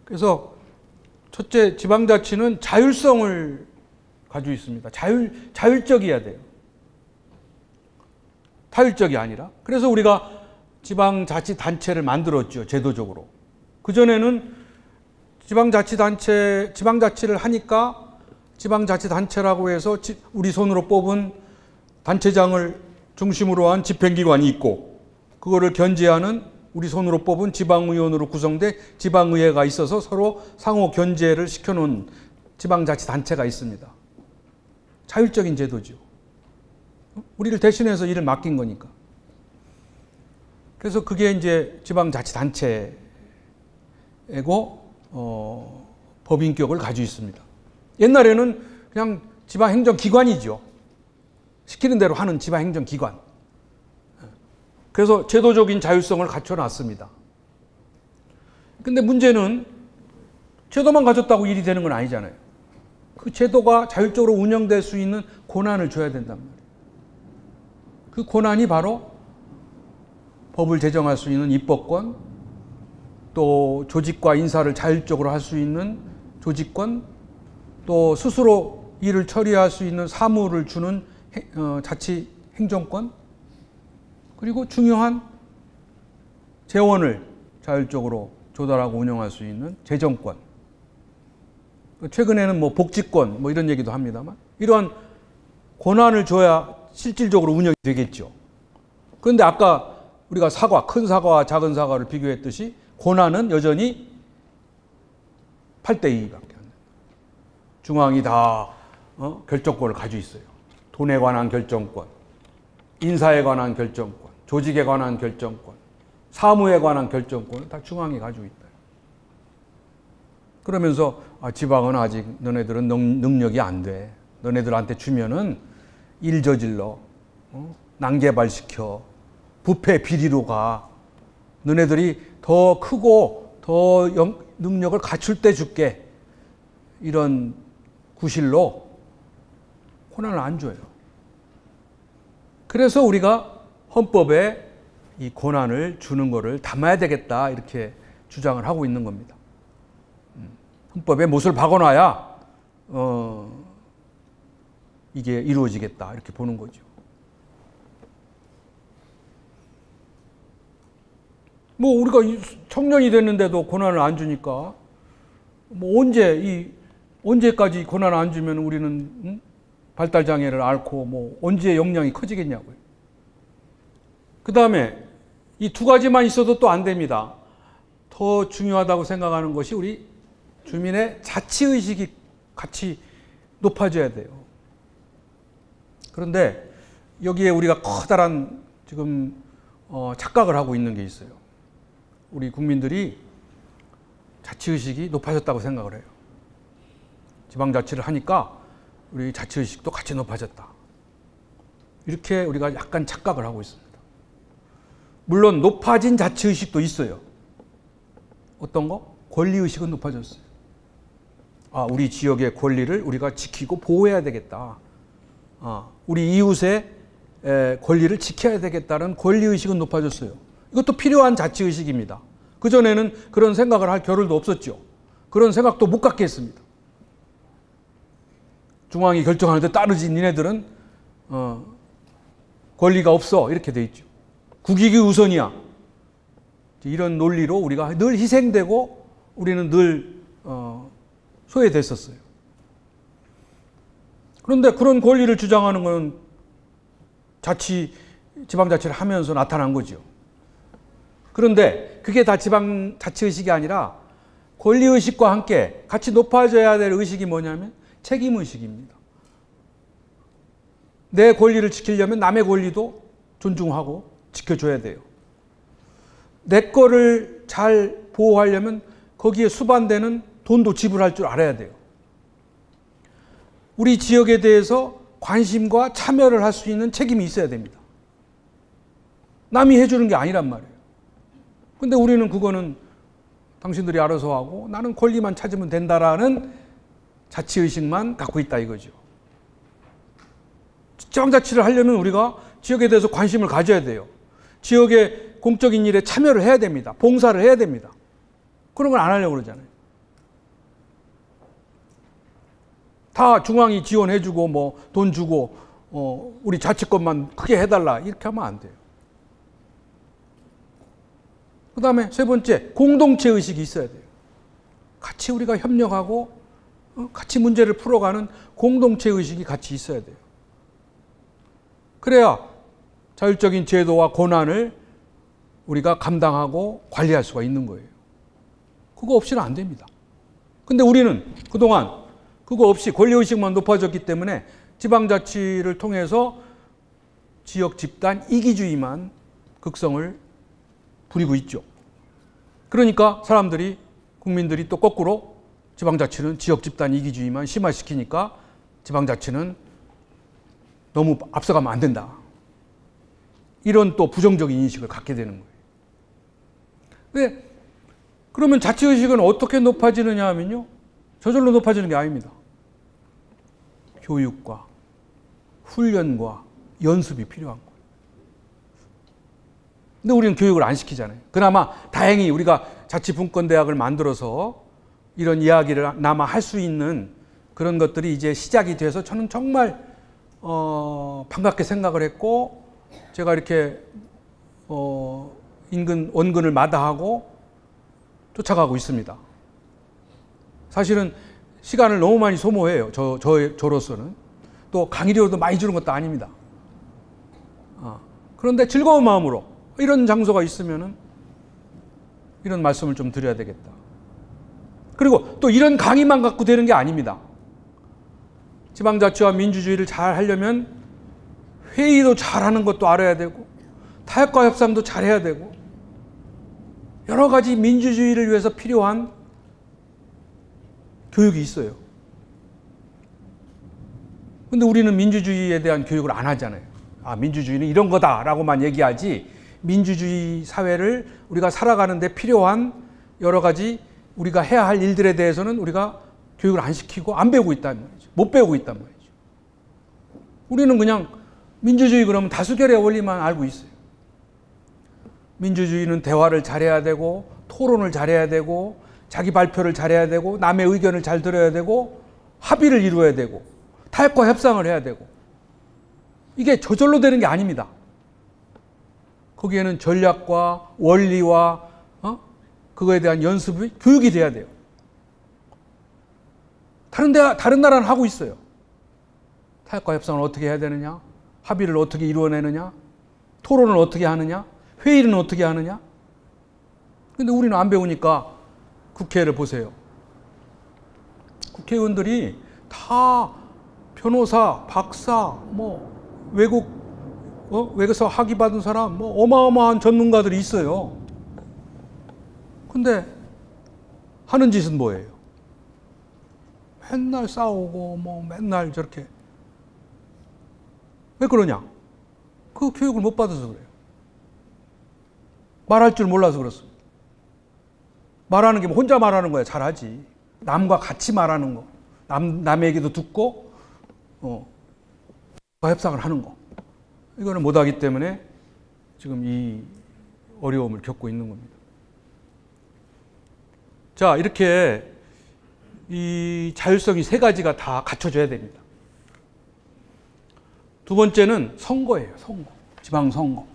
Speaker 1: 그래서 첫째, 지방자치는 자율성을 가지고 있습니다. 자율적이어야 돼요. 타율적이 아니라. 그래서 우리가 지방자치단체를 만들었죠, 제도적으로. 그전에는 지방자치를 하니까 지방자치단체라고 해서 우리 손으로 뽑은 단체장을 중심으로 한 집행기관이 있고, 그거를 견제하는 우리 손으로 뽑은 지방의원으로 구성된 지방의회가 있어서 서로 상호 견제를 시켜놓은 지방자치단체가 있습니다. 자율적인 제도죠. 우리를 대신해서 일을 맡긴 거니까. 그래서 그게 이제 지방자치단체고, 법인격을 가지고 있습니다. 옛날에는 그냥 지방행정기관이죠. 시키는 대로 하는 지방행정기관. 그래서 제도적인 자율성을 갖춰놨습니다. 근데 문제는 제도만 가졌다고 일이 되는 건 아니잖아요. 그 제도가 자율적으로 운영될 수 있는 권한을 줘야 된단 말이에요. 그 권한이 바로 법을 제정할 수 있는 입법권, 또 조직과 인사를 자율적으로 할 수 있는 조직권, 또 스스로 일을 처리할 수 있는 사무를 주는 자치 행정권, 그리고 중요한 재원을 자율적으로 조달하고 운영할 수 있는 재정권. 최근에는 뭐 복지권 뭐 이런 얘기도 합니다만, 이러한 권한을 줘야 실질적으로 운영이 되겠죠. 그런데 아까 우리가 큰 사과와 작은 사과를 비교했듯이 권한은 여전히 8대2밖에 안 돼요. 중앙이 다 결정권을 가지고 있어요. 돈에 관한 결정권, 인사에 관한 결정권, 조직에 관한 결정권, 사무에 관한 결정권은 다 중앙이 가지고 있다. 그러면서 지방은 아직 너네들은 능력이 안 돼. 너네들한테 주면은 일 저질러, 난개발시켜, 부패 비리로 가. 너네들이 더 크고 더 능력을 갖출 때 줄게. 이런 구실로 권한을 안 줘요. 그래서 우리가 헌법에 이 권한을 주는 거를 담아야 되겠다, 이렇게 주장을 하고 있는 겁니다. 헌법에 못을 박아놔야 이게 이루어지겠다, 이렇게 보는 거죠. 뭐 우리가 청년이 됐는데도 권한을 안 주니까 뭐 언제까지 권한을 안 주면 우리는 발달 장애를 앓고 뭐 언제 역량이 커지겠냐고요. 그 다음에 이 2가지만 있어도 또 안 됩니다. 더 중요하다고 생각하는 것이 우리 주민의 자치의식이 같이 높아져야 돼요. 그런데 여기에 우리가 커다란 지금 착각을 하고 있는 게 있어요. 우리 국민들이 자치의식이 높아졌다고 생각을 해요. 지방자치를 하니까 우리 자치의식도 같이 높아졌다. 이렇게 우리가 약간 착각을 하고 있습니다. 물론 높아진 자치의식도 있어요. 어떤 거? 권리의식은 높아졌어요. 우리 지역의 권리를 우리가 지키고 보호해야 되겠다. 우리 이웃의 권리를 지켜야 되겠다는 권리의식은 높아졌어요. 이것도 필요한 자치의식입니다. 그전에는 그런 생각을 할 겨를도 없었죠. 그런 생각도 못 갖게 했습니다. 중앙이 결정하는데 따르지 니네들은 권리가 없어, 이렇게 돼 있죠. 국익이 우선이야. 이런 논리로 우리가 늘 희생되고 우리는 늘 소외됐었어요. 그런데 그런 권리를 주장하는 건 지방자치를 하면서 나타난 거죠. 그런데 그게 다 지방자치의식이 아니라 권리의식과 함께 같이 높아져야 될 의식이 뭐냐면 책임의식입니다. 내 권리를 지키려면 남의 권리도 존중하고 지켜줘야 돼요. 내 거를 잘 보호하려면 거기에 수반되는 돈도 지불할 줄 알아야 돼요. 우리 지역에 대해서 관심과 참여를 할 수 있는 책임이 있어야 됩니다. 남이 해주는 게 아니란 말이에요. 근데 우리는 그거는 당신들이 알아서 하고 나는 권리만 찾으면 된다라는 자치의식만 갖고 있다 이거죠. 지방자치를 하려면 우리가 지역에 대해서 관심을 가져야 돼요. 지역의 공적인 일에 참여를 해야 됩니다. 봉사를 해야 됩니다. 그런 걸 안 하려고 그러잖아요. 다 중앙이 지원해주고 뭐 돈 주고 우리 자치권만 크게 해달라 이렇게 하면 안 돼요. 그 다음에 세 번째, 공동체 의식이 있어야 돼요. 같이 우리가 협력하고 같이 문제를 풀어가는 공동체 의식이 같이 있어야 돼요. 그래야 자율적인 제도와 권한을 우리가 감당하고 관리할 수가 있는 거예요. 그거 없이는 안 됩니다. 근데 우리는 그동안 그거 없이 권리의식만 높아졌기 때문에 지방자치를 통해서 지역 집단 이기주의만 극성을 부리고 있죠. 그러니까 사람들이, 국민들이 또 거꾸로 지방자치는 지역 집단 이기주의만 심화시키니까 지방자치는 너무 앞서가면 안 된다. 이런 또 부정적인 인식을 갖게 되는 거예요. 근데 그러면 자치의식은 어떻게 높아지느냐 하면요. 저절로 높아지는 게 아닙니다. 교육과 훈련과 연습이 필요한 거예요. 근데 우리는 교육을 안 시키잖아요. 그나마 다행히 우리가 자치분권대학을 만들어서 이런 이야기를 나마 할 수 있는 그런 것들이 이제 시작이 돼서 저는 정말 반갑게 생각을 했고, 제가 이렇게 인근 원근을 마다하고 쫓아가고 있습니다. 사실은 시간을 너무 많이 소모해요. 저로서는. 또 강의료도 많이 주는 것도 아닙니다. 그런데 즐거운 마음으로 이런 장소가 있으면은 이런 말씀을 좀 드려야 되겠다. 그리고 또 이런 강의만 갖고 되는 게 아닙니다. 지방자치와 민주주의를 잘 하려면 회의도 잘하는 것도 알아야 되고 타협과 협상도 잘해야 되고 여러 가지 민주주의를 위해서 필요한 교육이 있어요. 근데 우리는 민주주의에 대한 교육을 안 하잖아요. 민주주의는 이런 거다라고만 얘기하지 민주주의 사회를 우리가 살아가는 데 필요한 여러 가지 우리가 해야 할 일들에 대해서는 우리가 교육을 안 시키고 안 배우고 있단 말이죠. 못 배우고 있단 말이죠. 우리는 그냥 민주주의 그러면 다수결의 원리만 알고 있어요. 민주주의는 대화를 잘해야 되고 토론을 잘해야 되고 자기 발표를 잘해야 되고 남의 의견을 잘 들어야 되고 합의를 이루어야 되고 타협과 협상을 해야 되고 이게 저절로 되는 게 아닙니다. 거기에는 전략과 원리와 그거에 대한 연습이 교육이 돼야 돼요. 다른 나라는 하고 있어요. 타협과 협상을 어떻게 해야 되느냐, 합의를 어떻게 이루어내느냐, 토론을 어떻게 하느냐, 회의는 어떻게 하느냐. 근데 우리는 안 배우니까 국회를 보세요. 국회의원들이 다 변호사, 박사, 외국에서 학위 받은 사람, 어마어마한 전문가들이 있어요. 근데 하는 짓은 뭐예요? 맨날 싸우고 맨날 저렇게. 왜 그러냐? 그 교육을 못 받아서 그래요. 말할 줄 몰라서 그렇습니다. 말하는 게 혼자 말하는 거야 잘하지. 남과 같이 말하는 거, 남의 얘기도 듣고 협상을 하는 거, 이거는 못하기 때문에 지금 이 어려움을 겪고 있는 겁니다. 자, 이렇게 이 자율성이 세 가지가 다 갖춰져야 됩니다. 두 번째는 선거예요. 선거. 지방선거.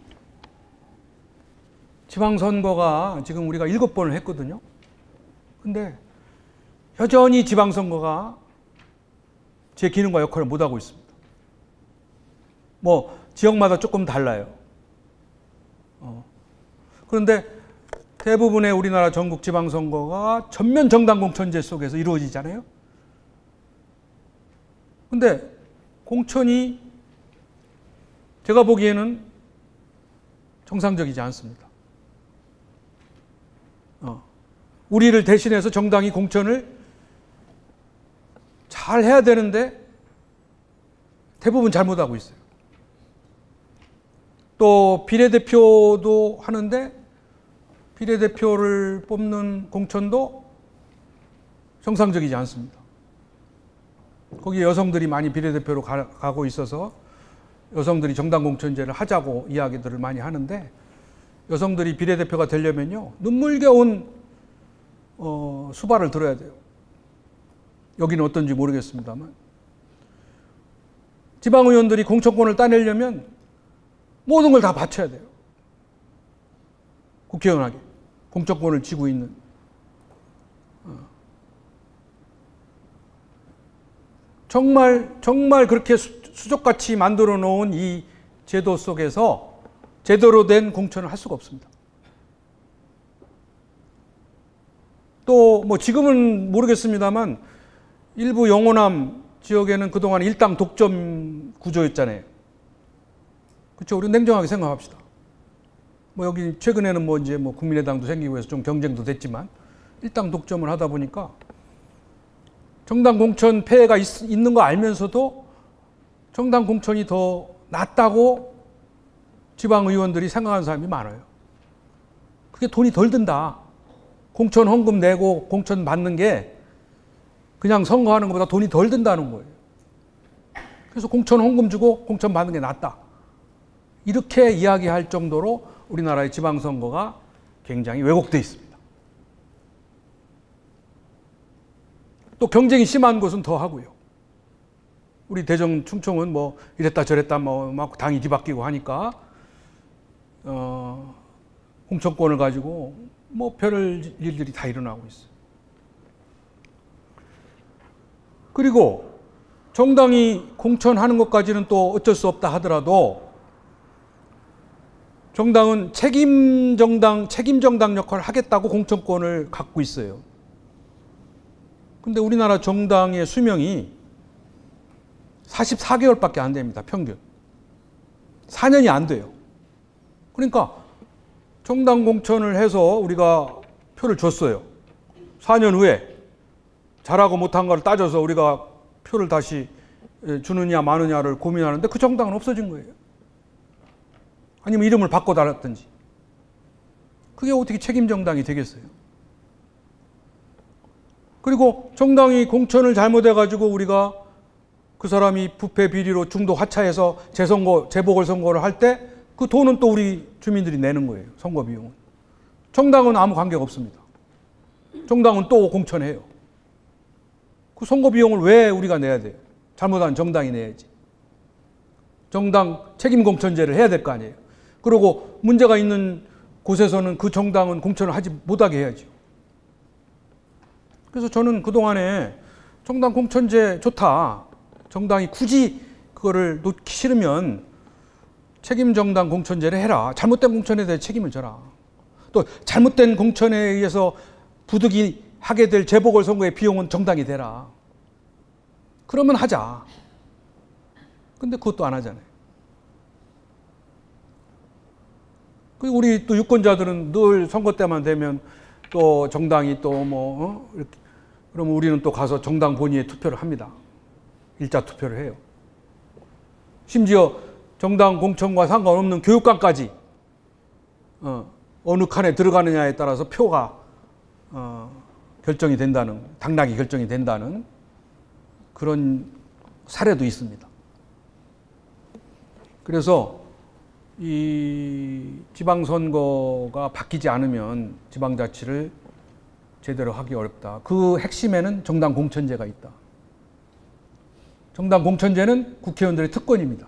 Speaker 1: 지방선거가 지금 우리가 7번을 했거든요. 근데 여전히 지방선거가 제 기능과 역할을 못하고 있습니다. 지역마다 조금 달라요. 그런데 대부분의 우리나라 전국 지방선거가 전면 정당 공천제 속에서 이루어지잖아요. 근데 공천이 제가 보기에는 정상적이지 않습니다. 우리를 대신해서 정당이 공천을 잘 해야 되는데 대부분 잘못하고 있어요. 또 비례대표도 하는데 비례대표를 뽑는 공천도 정상적이지 않습니다. 거기에 여성들이 많이 비례대표로 가고 있어서 여성들이 정당 공천제를 하자고 이야기들을 많이 하는데, 여성들이 비례대표가 되려면요 눈물겨운 수발을 들어야 돼요. 여기는 어떤지 모르겠습니다만 지방의원들이 공천권을 따내려면 모든 걸 다 바쳐야 돼요. 국회의원에게 공천권을 쥐고 있는. 정말 그렇게 수족같이 만들어 놓은 이 제도 속에서 제대로 된 공천을 할 수가 없습니다. 또 뭐 지금은 모르겠습니다만 일부 영호남 지역에는 그동안 일당 독점 구조였잖아요. 그렇죠? 우리 냉정하게 생각합시다. 뭐 여기 최근에는 뭐 이제 뭐 국민의당도 생기고 해서 좀 경쟁도 됐지만 일당 독점을 하다 보니까 정당 공천 폐해가 있는 거 알면서도 정당 공천이 더 낫다고 지방의원들이 생각하는 사람이 많아요. 그게 돈이 덜 든다. 공천 헌금 내고 공천 받는 게 그냥 선거하는 것보다 돈이 덜 든다는 거예요. 그래서 공천 헌금 주고 공천 받는 게 낫다. 이렇게 이야기할 정도로 우리나라의 지방선거가 굉장히 왜곡되어 있습니다. 또 경쟁이 심한 곳은 더 하고요. 우리 대전, 충청은 뭐 이랬다 저랬다 뭐 막 당이 뒤바뀌고 하니까 공천권을 가지고 뭐 별 일들이 다 일어나고 있어요. 그리고 정당이 공천하는 것까지는 또 어쩔 수 없다 하더라도 정당은 책임 정당 역할을 하겠다고 공천권을 갖고 있어요. 근데 우리나라 정당의 수명이 44개월밖에 안 됩니다. 평균. 4년이 안 돼요. 그러니까 정당 공천을 해서 우리가 표를 줬어요. 4년 후에 잘하고 못한 걸 따져서 우리가 표를 다시 주느냐 마느냐를 고민하는데 그 정당은 없어진 거예요. 아니면 이름을 바꿔달았든지. 그게 어떻게 책임 정당이 되겠어요? 그리고 정당이 공천을 잘못해가지고 우리가 그 사람이 부패 비리로 중도 하차해서 재보궐선거를 할 때 그 돈은 또 우리 주민들이 내는 거예요. 선거 비용은. 정당은 아무 관계가 없습니다. 정당은 또 공천해요. 그 선거 비용을 왜 우리가 내야 돼요? 잘못한 정당이 내야지. 정당 책임 공천제를 해야 될 거 아니에요. 그리고 문제가 있는 곳에서는 그 정당은 공천을 하지 못하게 해야죠. 그래서 저는 그동안에 정당 공천제 좋다. 정당이 굳이 그거를 놓기 싫으면 책임 정당 공천제를 해라. 잘못된 공천에 대해 책임을 져라. 또 잘못된 공천에 의해서 부득이 하게 될 재보궐선거의 비용은 정당이 되라. 그러면 하자. 근데 그것도 안 하잖아요. 그리고 우리 또 유권자들은 늘 선거 때만 되면 또 정당이 또 뭐, 이렇게. 그러면 우리는 또 가서 정당 본위에 투표를 합니다. 일자 투표를 해요. 심지어 정당 공천과 상관없는 교육관까지 어느 칸에 들어가느냐에 따라서 표가 결정이 된다는, 당락이 결정이 된다는 그런 사례도 있습니다. 그래서 이 지방선거가 바뀌지 않으면 지방자치를 제대로 하기 어렵다. 그 핵심에는 정당 공천제가 있다. 정당 공천제는 국회의원들의 특권입니다.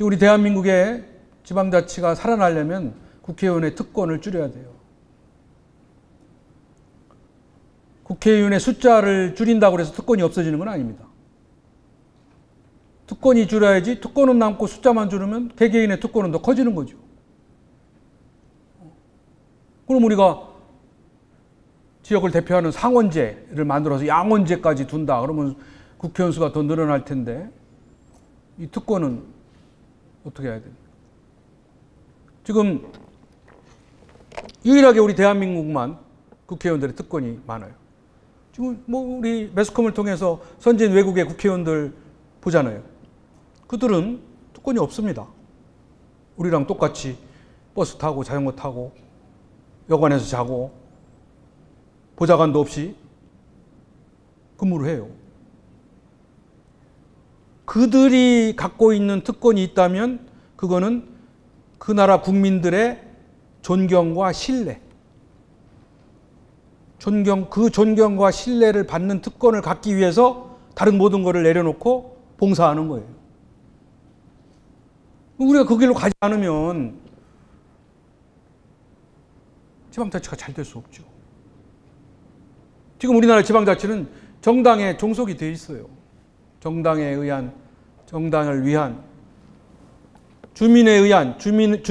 Speaker 1: 우리 대한민국의 지방자치가 살아나려면 국회의원의 특권을 줄여야 돼요. 국회의원의 숫자를 줄인다고 해서 특권이 없어지는 건 아닙니다. 특권이 줄어야지, 특권은 남고 숫자만 줄으면 개개인의 특권은 더 커지는 거죠. 그럼 우리가 지역을 대표하는 상원제를 만들어서 양원제까지 둔다. 그러면 국회의원 수가 더 늘어날 텐데 이 특권은 어떻게 해야 됩니까? 지금 유일하게 우리 대한민국만 국회의원들의 특권이 많아요. 지금 뭐 우리 매스컴을 통해서 선진 외국의 국회의원들 보잖아요. 그들은 특권이 없습니다. 우리랑 똑같이 버스 타고 자전거 타고 여관에서 자고 보좌관도 없이 근무를 해요. 그들이 갖고 있는 특권이 있다면 그거는 그 나라 국민들의 존경과 신뢰, 그 존경과 신뢰를 받는 특권을 갖기 위해서 다른 모든 것을 내려놓고 봉사하는 거예요. 우리가 그 길로 가지 않으면 지방자치가 잘 될 수 없죠. 지금 우리나라 지방자치는 정당에 종속이 되어 있어요. 정당에 의한, 정당을 위한, 주민에 의한, 주민을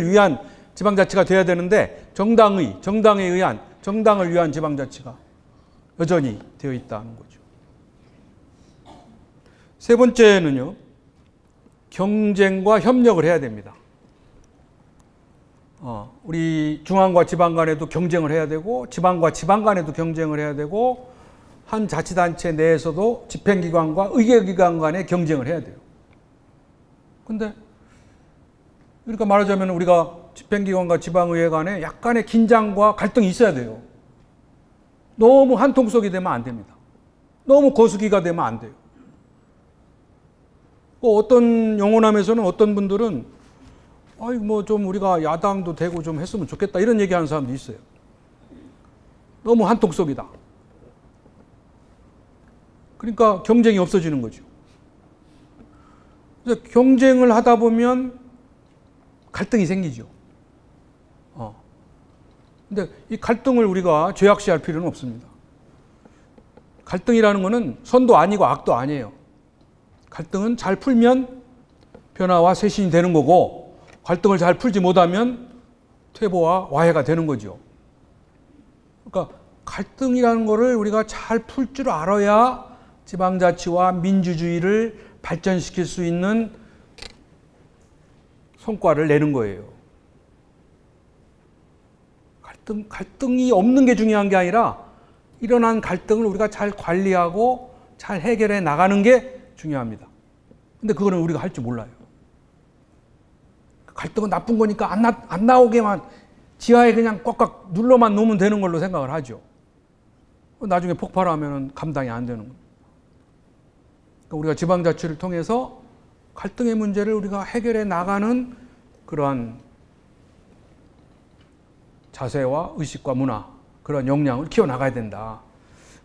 Speaker 1: 위한 지방자치가 돼야 되는데 정당에 의한, 정당을 위한 지방자치가 여전히 되어 있다는 거죠. 세 번째는요, 경쟁과 협력을 해야 됩니다. 우리 중앙과 지방 간에도 경쟁을 해야 되고, 지방과 지방 간에도 경쟁을 해야 되고, 한 자치단체 내에서도 집행기관과 의결기관 간에 경쟁을 해야 돼요. 근데, 그러니까 말하자면 우리가 집행기관과 지방의회 간에 약간의 긴장과 갈등이 있어야 돼요. 너무 한통속이 되면 안 됩니다. 너무 거수기가 되면 안 돼요. 어떤 영혼함에서는 어떤 분들은 아이 뭐 좀 우리가 야당도 되고 좀 했으면 좋겠다 이런 얘기하는 사람도 있어요. 너무 한통속이다. 그러니까 경쟁이 없어지는 거죠. 그래서 경쟁을 하다 보면 갈등이 생기죠. 근데 이 갈등을 우리가 죄악시할 필요는 없습니다. 갈등이라는 것은 선도 아니고 악도 아니에요. 갈등은 잘 풀면 변화와 쇄신이 되는 거고, 갈등을 잘 풀지 못하면 퇴보와 와해가 되는 거죠. 그러니까 갈등이라는 것을 우리가 잘 풀 줄 알아야 지방자치와 민주주의를 발전시킬 수 있는 성과를 내는 거예요. 갈등이 없는 게 중요한 게 아니라 일어난 갈등을 우리가 잘 관리하고 잘 해결해 나가는 게 중요합니다. 근데 그거는 우리가 할 줄 몰라요. 갈등은 나쁜 거니까 안 나오게만 지하에 그냥 꽉꽉 눌러만 놓으면 되는 걸로 생각을 하죠. 나중에 폭발하면 감당이 안 되는 겁니다. 그러니까 우리가 지방자치를 통해서 갈등의 문제를 우리가 해결해 나가는 그러한 자세와 의식과 문화, 그런 역량을 키워나가야 된다.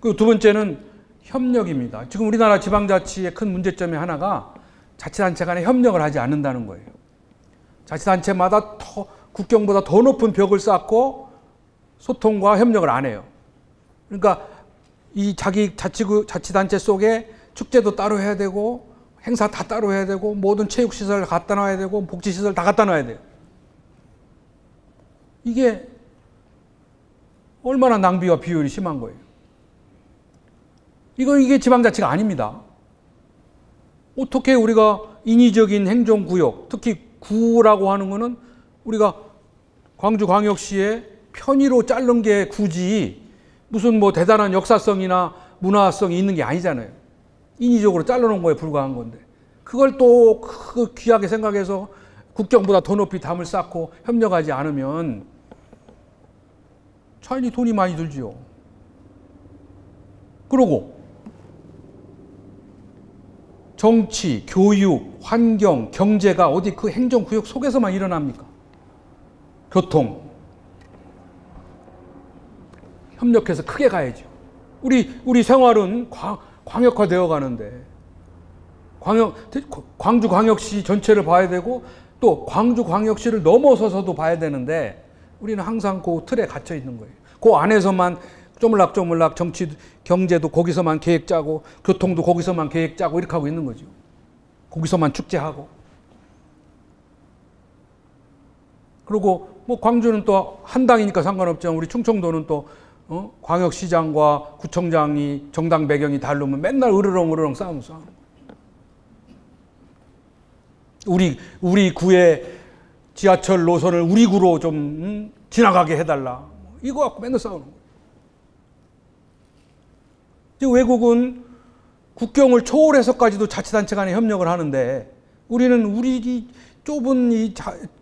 Speaker 1: 그리고 두 번째는 협력입니다. 지금 우리나라 지방자치의 큰 문제점이 하나가 자치단체 간에 협력을 하지 않는다는 거예요. 자치단체마다 국경보다 더 높은 벽을 쌓고 소통과 협력을 안 해요. 그러니까 이 자기 자치단체 속에 축제도 따로 해야 되고 행사 다 따로 해야 되고 모든 체육시설 갖다 놔야 되고 복지시설 다 갖다 놔야 돼요. 이게 얼마나 낭비와 비효율이 심한 거예요. 이게 지방자치가 아닙니다. 어떻게 우리가 인위적인 행정구역, 특히 구라고 하는 거는 우리가 광주광역시에 편의로 자른 게 구지 무슨 뭐 대단한 역사성이나 문화성이 있는 게 아니잖아요. 인위적으로 잘라놓은 거에 불과한 건데 그걸 또 귀하게 생각해서 국경보다 더 높이 담을 쌓고 협력하지 않으면 차이니 돈이 많이 들지요. 그러고 정치, 교육, 환경, 경제가 어디 그 행정구역 속에서만 일어납니까? 교통. 협력해서 크게 가야죠. 우리 생활은 광역화되어 가는데 광주광역시 전체를 봐야 되고 또 광주광역시를 넘어서서도 봐야 되는데 우리는 항상 그 틀에 갇혀 있는 거예요. 그 안에서만 쪼물락쪼물락 정치, 경제도 거기서만 계획 짜고 교통도 거기서만 계획 짜고 이렇게 하고 있는 거죠. 거기서만 축제하고. 그리고 뭐 광주는 또 한 당이니까 상관없지만 우리 충청도는 또 광역시장과 구청장이 정당 배경이 다르면 맨날 으르렁 싸움. 우리 구의 지하철 노선을 우리 구로 좀 지나가게 해달라. 이거 갖고 맨날 싸우는 거예요. 지금 외국은 국경을 초월해서까지도 자치단체 간에 협력을 하는데 우리는 우리 좁은 이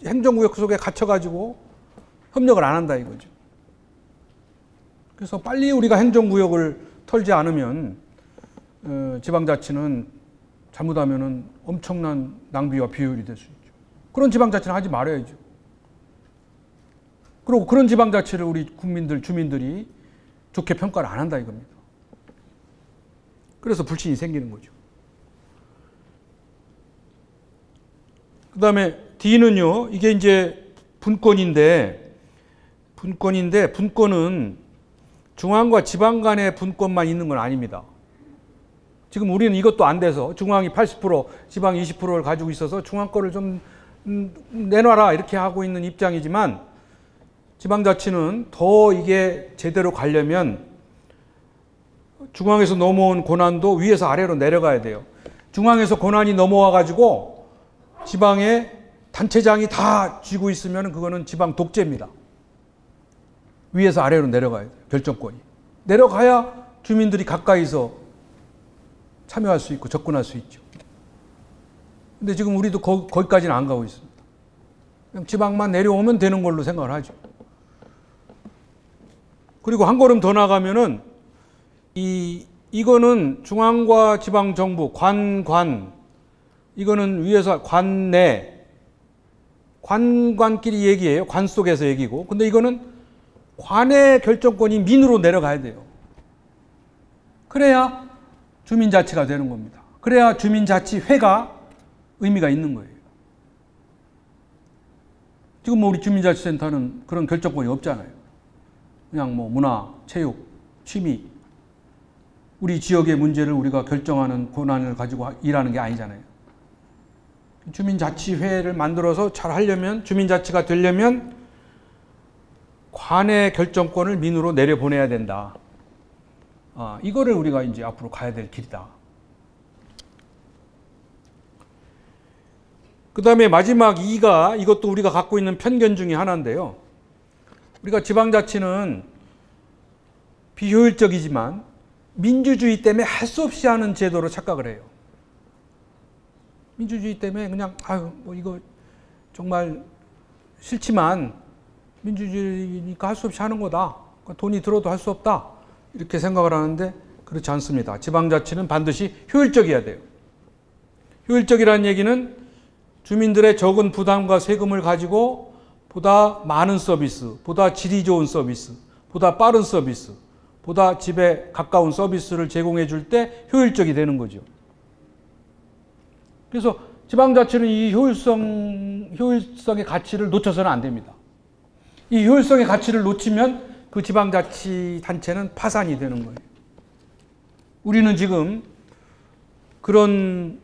Speaker 1: 행정구역 속에 갇혀가지고 협력을 안 한다 이거죠. 그래서 빨리 우리가 행정구역을 털지 않으면 지방자치는 잘못하면은 엄청난 낭비와 비효율이 될 수 있죠. 그런 지방자치는 하지 말아야죠. 그리고 그런 지방자치를 우리 국민들, 주민들이 좋게 평가를 안 한다 이겁니다. 그래서 불신이 생기는 거죠. 그 다음에 D는요, 이게 이제 분권인데 분권은 중앙과 지방 간의 분권만 있는 건 아닙니다. 지금 우리는 이것도 안 돼서 중앙이 80%, 지방 20%를 가지고 있어서 중앙 거를 좀 내놔라 이렇게 하고 있는 입장이지만 지방자치는 더 이게 제대로 가려면 중앙에서 넘어온 권한도 위에서 아래로 내려가야 돼요. 중앙에서 권한이 넘어와 가지고 지방의 단체장이 다 쥐고 있으면 그거는 지방 독재입니다. 위에서 아래로 내려가야 돼요. 결정권이. 내려가야 주민들이 가까이서 참여할 수 있고 접근할 수 있죠. 근데 지금 우리도 거기까지는 안 가고 있습니다. 그냥 지방만 내려오면 되는 걸로 생각을 하죠. 그리고 한 걸음 더 나가면은 이거는 중앙과 지방 정부 이거는 위에서 관관끼리 얘기예요. 관 속에서 얘기고. 근데 이거는 관의 결정권이 민으로 내려가야 돼요. 그래야 주민자치가 되는 겁니다. 그래야 주민자치회가 의미가 있는 거예요. 지금 우리 주민자치센터는 그런 결정권이 없잖아요. 그냥 문화, 체육, 취미, 우리 지역의 문제를 우리가 결정하는 권한을 가지고 일하는 게 아니잖아요. 주민자치회를 만들어서 잘 하려면, 주민자치가 되려면 관의 결정권을 민으로 내려보내야 된다. 이거를 우리가 이제 앞으로 가야 될 길이다. 그 다음에 마지막 2가 이것도 우리가 갖고 있는 편견 중에 하나인데요. 우리가 지방자치는 비효율적이지만 민주주의 때문에 할 수 없이 하는 제도로 착각을 해요. 민주주의 때문에 그냥 이거 정말 싫지만 민주주의니까 할 수 없이 하는 거다. 돈이 들어도 할 수 없다. 이렇게 생각을 하는데 그렇지 않습니다. 지방자치는 반드시 효율적이어야 돼요. 효율적이라는 얘기는 주민들의 적은 부담과 세금을 가지고 보다 많은 서비스, 보다 질이 좋은 서비스, 보다 빠른 서비스, 보다 집에 가까운 서비스를 제공해 줄 때 효율적이 되는 거죠. 그래서 지방자치는 이 효율성의 가치를 놓쳐서는 안 됩니다. 이 효율성의 가치를 놓치면 그 지방자치단체는 파산이 되는 거예요. 우리는 지금 그런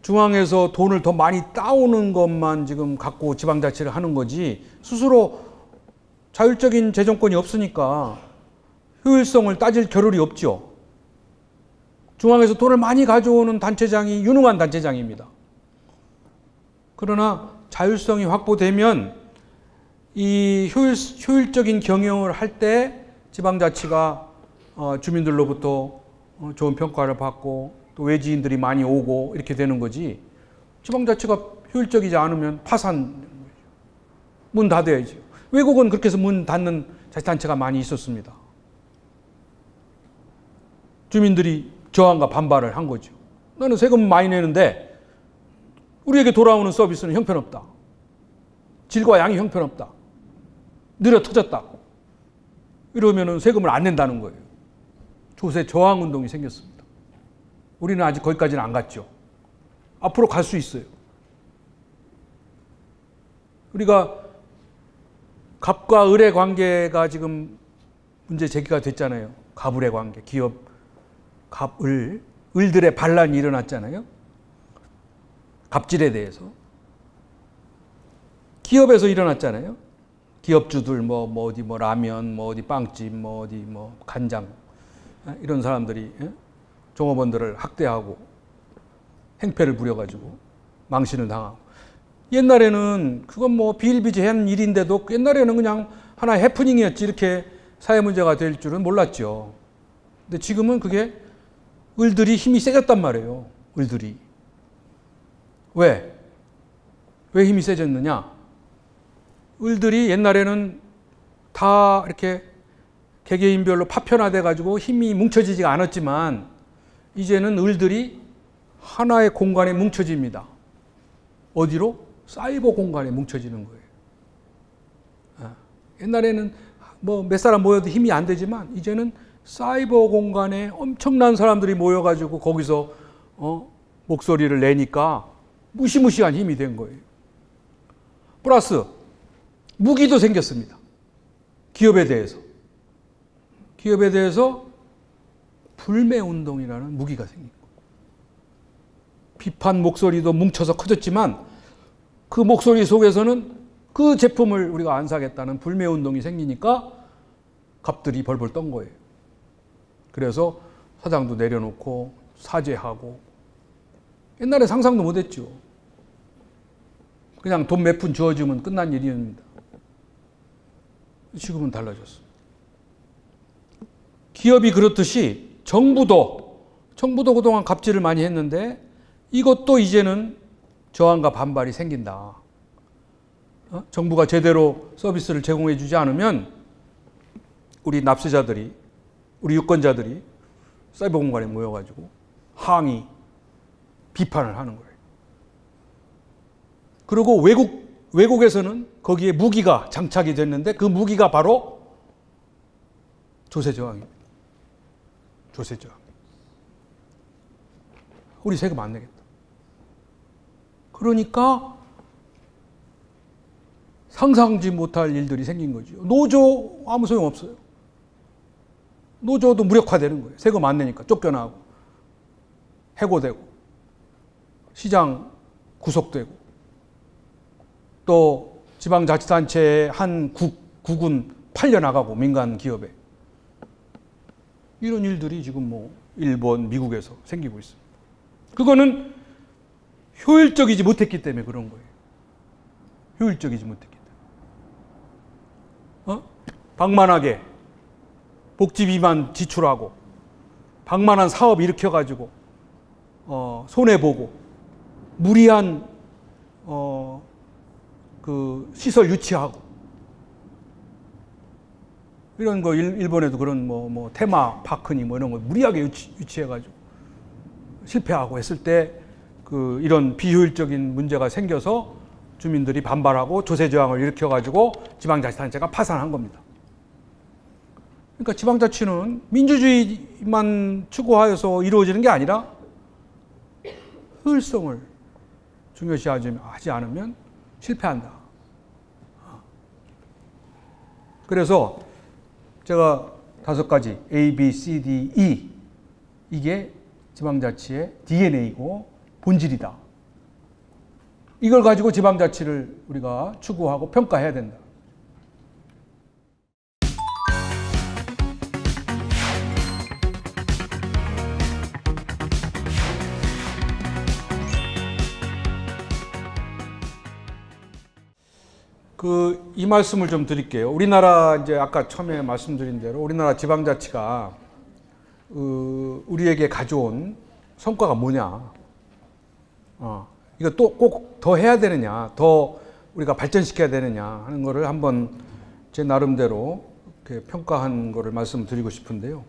Speaker 1: 중앙에서 돈을 더 많이 따오는 것만 지금 갖고 지방자치를 하는 거지 스스로 자율적인 재정권이 없으니까 효율성을 따질 겨를이 없죠. 중앙에서 돈을 많이 가져오는 단체장이 유능한 단체장입니다. 그러나 자율성이 확보되면 이 효율적인 경영을 할 때 지방자치가 주민들로부터 좋은 평가를 받고 또 외지인들이 많이 오고 이렇게 되는 거지, 지방자치가 효율적이지 않으면 파산, 문 닫아야죠. 외국은 그렇게 해서 문 닫는 자치단체가 많이 있었습니다. 주민들이 저항과 반발을 한 거죠. 나는 세금 많이 내는데 우리에게 돌아오는 서비스는 형편없다. 질과 양이 형편없다. 느려 터졌다. 이러면은 세금을 안 낸다는 거예요. 조세 저항 운동이 생겼습니다. 우리는 아직 거기까지는 안 갔죠. 앞으로 갈 수 있어요. 우리가 갑과 을의 관계가 지금 문제 제기가 됐잖아요. 갑을의 관계, 기업, 갑, 을들의 반란이 일어났잖아요. 갑질에 대해서. 기업에서 일어났잖아요. 기업주들, 어디 라면, 어디 빵집, 어디 간장, 이런 사람들이 종업원들을 학대하고 행패를 부려가지고 망신을 당하고. 옛날에는 그건 뭐 비일비재한 일인데도 옛날에는 그냥 하나의 해프닝이었지 이렇게 사회 문제가 될 줄은 몰랐죠. 근데 지금은 그게 을들이 힘이 세졌단 말이에요. 을들이. 왜? 왜 힘이 세졌느냐? 을들이 옛날에는 다 이렇게 개개인별로 파편화돼 가지고 힘이 뭉쳐지지가 않았지만 이제는 을들이 하나의 공간에 뭉쳐집니다. 어디로? 사이버 공간에 뭉쳐지는 거예요. 옛날에는 뭐 몇 사람 모여도 힘이 안 되지만 이제는 사이버 공간에 엄청난 사람들이 모여가지고 거기서 목소리를 내니까 무시무시한 힘이 된 거예요. 플러스 무기도 생겼습니다. 기업에 대해서. 기업에 대해서 불매운동이라는 무기가 생긴 거예요. 비판 목소리도 뭉쳐서 커졌지만 그 목소리 속에서는 그 제품을 우리가 안 사겠다는 불매운동이 생기니까 갑들이 벌벌 떤 거예요. 그래서 사장도 내려놓고 사죄하고 옛날에 상상도 못했죠. 그냥 돈 몇 푼 주어주면 끝난 일이었습니다. 지금은 달라졌습니다. 기업이 그렇듯이 정부도 그동안 갑질을 많이 했는데 이것도 이제는 저항과 반발이 생긴다. 정부가 제대로 서비스를 제공해 주지 않으면 우리 납세자들이, 우리 유권자들이 사이버 공간에 모여가지고 항의, 비판을 하는 거예요. 그리고 외국에서는 거기에 무기가 장착이 됐는데 그 무기가 바로 조세저항입니다. 조세저항. 우리 세금 안 내겠다. 그러니까 상상지 못할 일들이 생긴 거죠. 노조 아무 소용 없어요. 노조도 무력화되는 거예요. 세금 안 내니까 쫓겨나고 해고되고 시장 구속되고 또 지방자치단체의 한 국은 팔려나가고 민간 기업에 이런 일들이 지금 뭐 일본, 미국에서 생기고 있습니다. 그거는 효율적이지 못했기 때문에 그런 거예요. 효율적이지 못했기 때문에. 방만하게 복지비만 지출하고 방만한 사업 일으켜가지고 손해보고 무리한 그 시설 유치하고 이런 거 일본에도 그런 뭐 테마파크니 뭐 이런 거 무리하게 유치해가지고 실패하고 했을 때 그 이런 비효율적인 문제가 생겨서 주민들이 반발하고 조세저항을 일으켜가지고 지방자치단체가 파산한 겁니다. 그러니까 지방자치는 민주주의만 추구하여서 이루어지는 게 아니라 효율성을 중요시하지 않으면 실패한다. 그래서 제가 5가지 A, B, C, D, E 이게 지방자치의 DNA이고 본질이다. 이걸 가지고 지방자치를 우리가 추구하고 평가해야 된다. 이 말씀을 좀 드릴게요. 우리나라 이제 아까 처음에 말씀드린 대로 우리나라 지방자치가 우리에게 가져온 성과가 뭐냐? 이거 또 꼭 더 해야 되느냐? 더 우리가 발전시켜야 되느냐? 하는 거를 한번 제 나름대로 이렇게 평가한 거를 말씀드리고 싶은데요.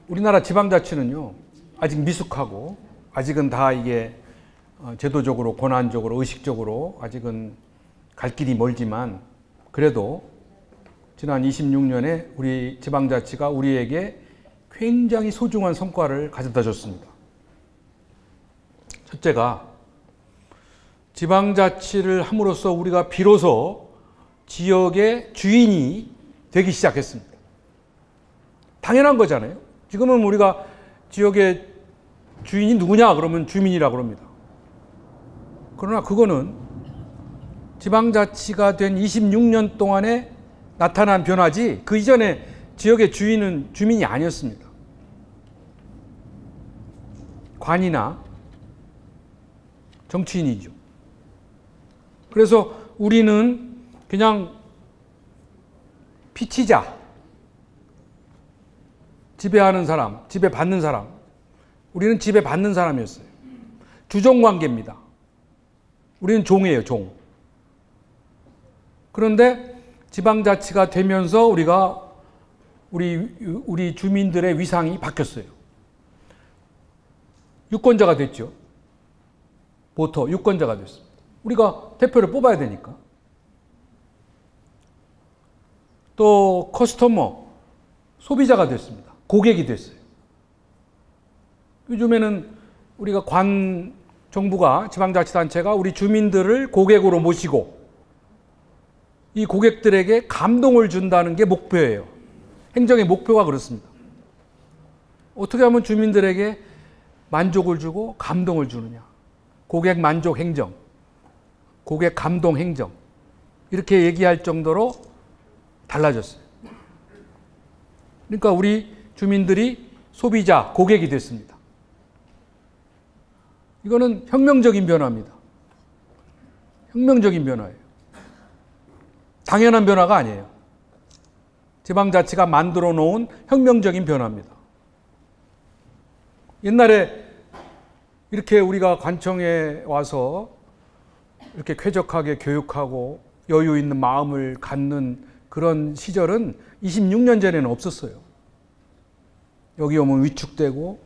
Speaker 1: 우리나라 지방자치는요, 아직 미숙하고 아직은 다 이게 제도적으로, 권한적으로, 의식적으로 아직은 갈 길이 멀지만 그래도 지난 26년에 우리 지방자치가 우리에게 굉장히 소중한 성과를 가져다 줬습니다. 첫째가 지방자치를 함으로써 우리가 비로소 지역의 주인이 되기 시작했습니다. 당연한 거잖아요. 지금은 우리가 지역의 주인이 누구냐 그러면 주민이라고 합니다. 그러나 그거는 지방자치가 된 26년 동안에 나타난 변화지 그 이전에 지역의 주인은 주민이 아니었습니다. 관이나 정치인이죠. 그래서 우리는 그냥 피치자, 지배하는 사람, 지배받는 사람. 우리는 지배받는 사람이었어요. 주종관계입니다. 우리는 종이에요, 종. 그런데 지방자치가 되면서 우리 주민들의 위상이 바뀌었어요. 유권자가 됐죠. 보터, 유권자가 됐습니다. 우리가 대표를 뽑아야 되니까. 또 커스터머, 소비자가 됐습니다. 고객이 됐어요. 요즘에는 우리가 정부가, 지방자치단체가 우리 주민들을 고객으로 모시고 이 고객들에게 감동을 준다는 게 목표예요. 행정의 목표가 그렇습니다. 어떻게 하면 주민들에게 만족을 주고 감동을 주느냐. 고객 만족 행정, 고객 감동 행정, 이렇게 얘기할 정도로 달라졌어요. 그러니까 우리 주민들이 소비자, 고객이 됐습니다. 이거는 혁명적인 변화입니다. 혁명적인 변화예요. 당연한 변화가 아니에요. 지방자치가 만들어 놓은 혁명적인 변화입니다. 옛날에 이렇게 우리가 관청에 와서 이렇게 쾌적하게 교육하고 여유 있는 마음을 갖는 그런 시절은 26년 전에는 없었어요. 여기 오면 위축되고,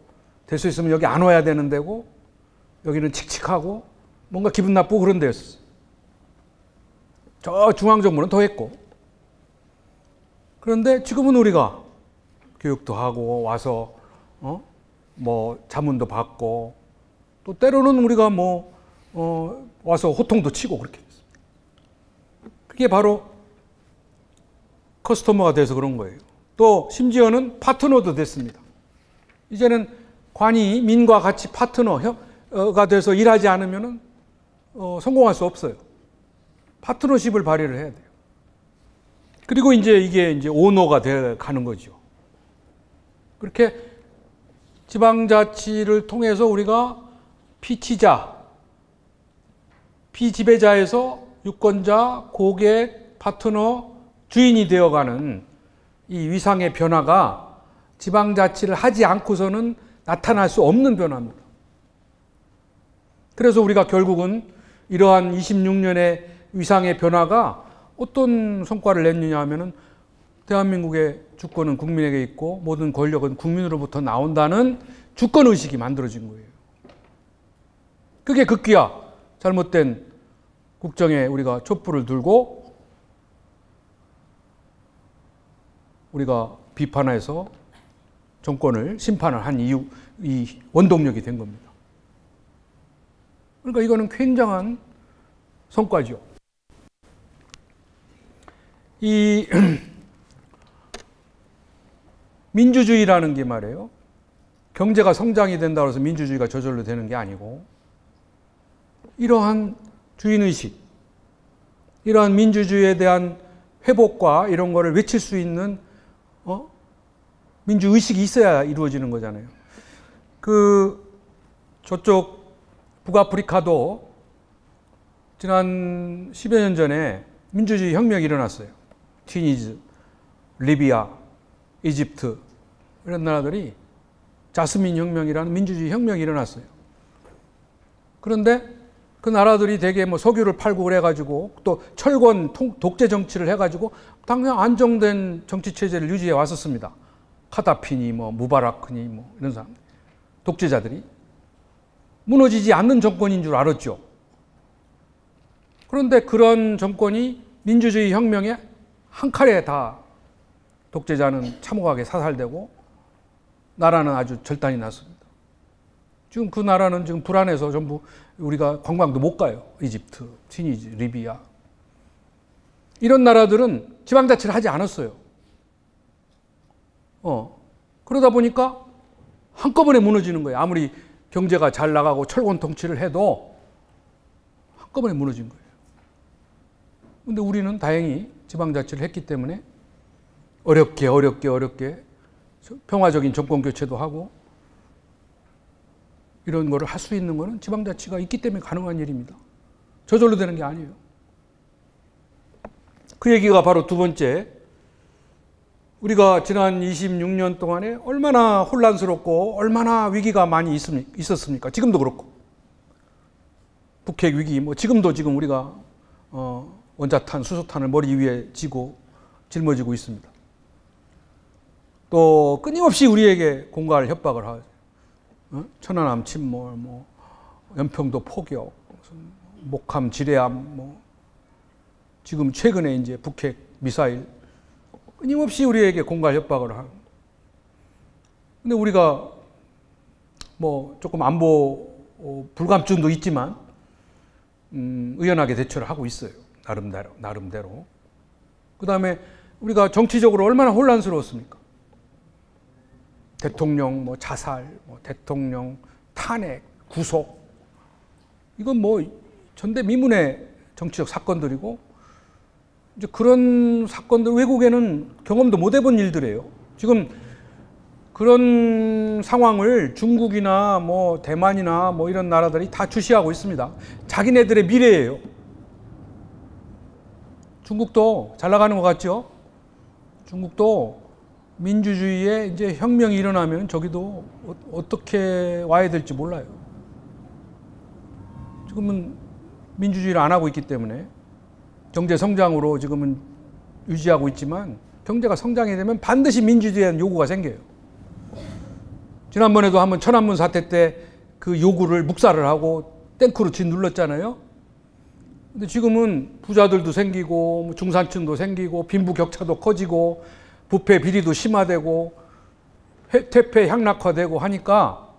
Speaker 1: 될 수 있으면 여기 안 와야 되는 데고, 여기는 칙칙하고 뭔가 기분 나쁘고 그런 데였어요. 저 중앙정부는 더 했고. 그런데 지금은 우리가 교육도 하고 와서 뭐 자문도 받고, 또 때로는 우리가 와서 호통도 치고 그렇게 됐습니다. 그게 바로 커스터머가 돼서 그런 거예요. 또 심지어는 파트너도 됐습니다. 이제는 관이 민과 같이 파트너가 돼서 일하지 않으면 성공할 수 없어요. 파트너십을 발휘를 해야 돼요. 그리고 이게 오너가 돼 가는 거죠. 그렇게 지방자치를 통해서 우리가 피치자, 피지배자에서 유권자, 고객, 파트너, 주인이 되어가는 이 위상의 변화가 지방자치를 하지 않고서는 나타날 수 없는 변화입니다. 그래서 우리가 결국은 이러한 26년의 위상의 변화가 어떤 성과를 냈느냐 하면은 대한민국의 주권은 국민에게 있고 모든 권력은 국민으로부터 나온다는 주권의식이 만들어진 거예요. 그게 급기야 잘못된 국정에 우리가 촛불을 들고 우리가 비판해서 정권을 심판을 한 이유, 이 원동력이 된 겁니다. 그러니까 이거는 굉장한 성과죠. 이 민주주의라는 게 말이에요. 경제가 성장이 된다고 해서 민주주의가 저절로 되는 게 아니고, 이러한 주인의식, 이러한 민주주의에 대한 회복과 이런 거를 외칠 수 있는 민주의식이 있어야 이루어지는 거잖아요. 저쪽 북아프리카도 지난 10여 년 전에 민주주의 혁명이 일어났어요. 튀니지, 리비아, 이집트 이런 나라들이 자스민 혁명이라는 민주주의 혁명이 일어났어요. 그런데 그 나라들이 대개 석유를 팔고 그래가지고 또 철권 독재 정치를 해가지고 당장 안정된 정치 체제를 유지해 왔었습니다. 카다피니 무바라크니 이런 사람, 독재자들이 무너지지 않는 정권인 줄 알았죠. 그런데 그런 정권이 민주주의 혁명에 한 칼에 다 독재자는 참혹하게 사살되고 나라는 아주 절단이 났습니다. 지금 그 나라는 지금 불안해서 전부 우리가 관광도 못 가요. 이집트, 튀니지, 리비아. 이런 나라들은 지방자치를 하지 않았어요. 그러다 보니까 한꺼번에 무너지는 거예요. 아무리 경제가 잘 나가고 철권 통치를 해도 한꺼번에 무너진 거예요. 근데 우리는 다행히 지방자치를 했기 때문에 어렵게 평화적인 정권 교체도 하고 이런 거를 할 수 있는 거는 지방자치가 있기 때문에 가능한 일입니다. 저절로 되는 게 아니에요. 그 얘기가 바로 두 번째, 우리가 지난 26년 동안에 얼마나 혼란스럽고 얼마나 위기가 많이 있었습니까? 지금도 그렇고. 북핵 위기, 지금 우리가 원자탄, 수소탄을 머리 위에 쥐고 짊어지고 있습니다. 또 끊임없이 우리에게 공갈 협박을 하죠. 천안함 침몰, 연평도 포격, 목함 지뢰함, 지금 최근에 이제 북핵 미사일, 끊임없이 우리에게 공갈 협박을 하고. 근데 우리가 조금 안보 불감증도 있지만 의연하게 대처를 하고 있어요. 나름대로. 그 다음에 우리가 정치적으로 얼마나 혼란스러웠습니까? 대통령 자살, 대통령 탄핵, 구속. 이건 전대미문의 정치적 사건들이고, 이제 그런 사건들 외국에는 경험도 못 해본 일들이에요. 지금 그런 상황을 중국이나 대만이나 이런 나라들이 다 주시하고 있습니다. 자기네들의 미래예요. 중국도 잘 나가는 것 같죠? 중국도 민주주의에 이제 혁명이 일어나면 저기도 어떻게 와야 될지 몰라요. 지금은 민주주의를 안 하고 있기 때문에 경제 성장으로 지금은 유지하고 있지만 경제가 성장이 되면 반드시 민주주의에 대한 요구가 생겨요. 지난번에도 한번 천안문 사태 때 그 요구를 묵살을 하고 땡크로 짓눌렀잖아요. 근데 지금은 부자들도 생기고 중산층도 생기고 빈부격차도 커지고 부패 비리도 심화되고 퇴폐 향락화되고 하니까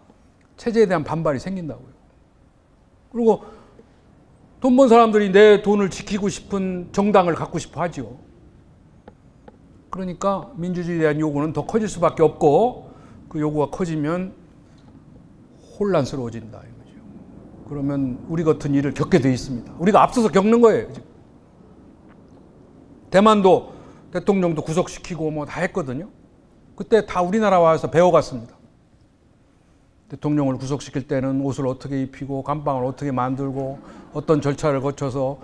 Speaker 1: 체제에 대한 반발이 생긴다고요. 그리고 돈 번 사람들이 내 돈을 지키고 싶은 정당을 갖고 싶어 하죠. 그러니까 민주주의에 대한 요구는 더 커질 수밖에 없고, 그 요구가 커지면 혼란스러워진다 이거죠. 그러면 우리 같은 일을 겪게 돼 있습니다. 우리가 앞서서 겪는 거예요. 지금. 대만도 대통령도 구속시키고 다 했거든요. 그때 다 우리나라 와서 배워갔습니다. 대통령을 구속시킬 때는 옷을 어떻게 입히고 감방을 어떻게 만들고 어떤 절차를 거쳐서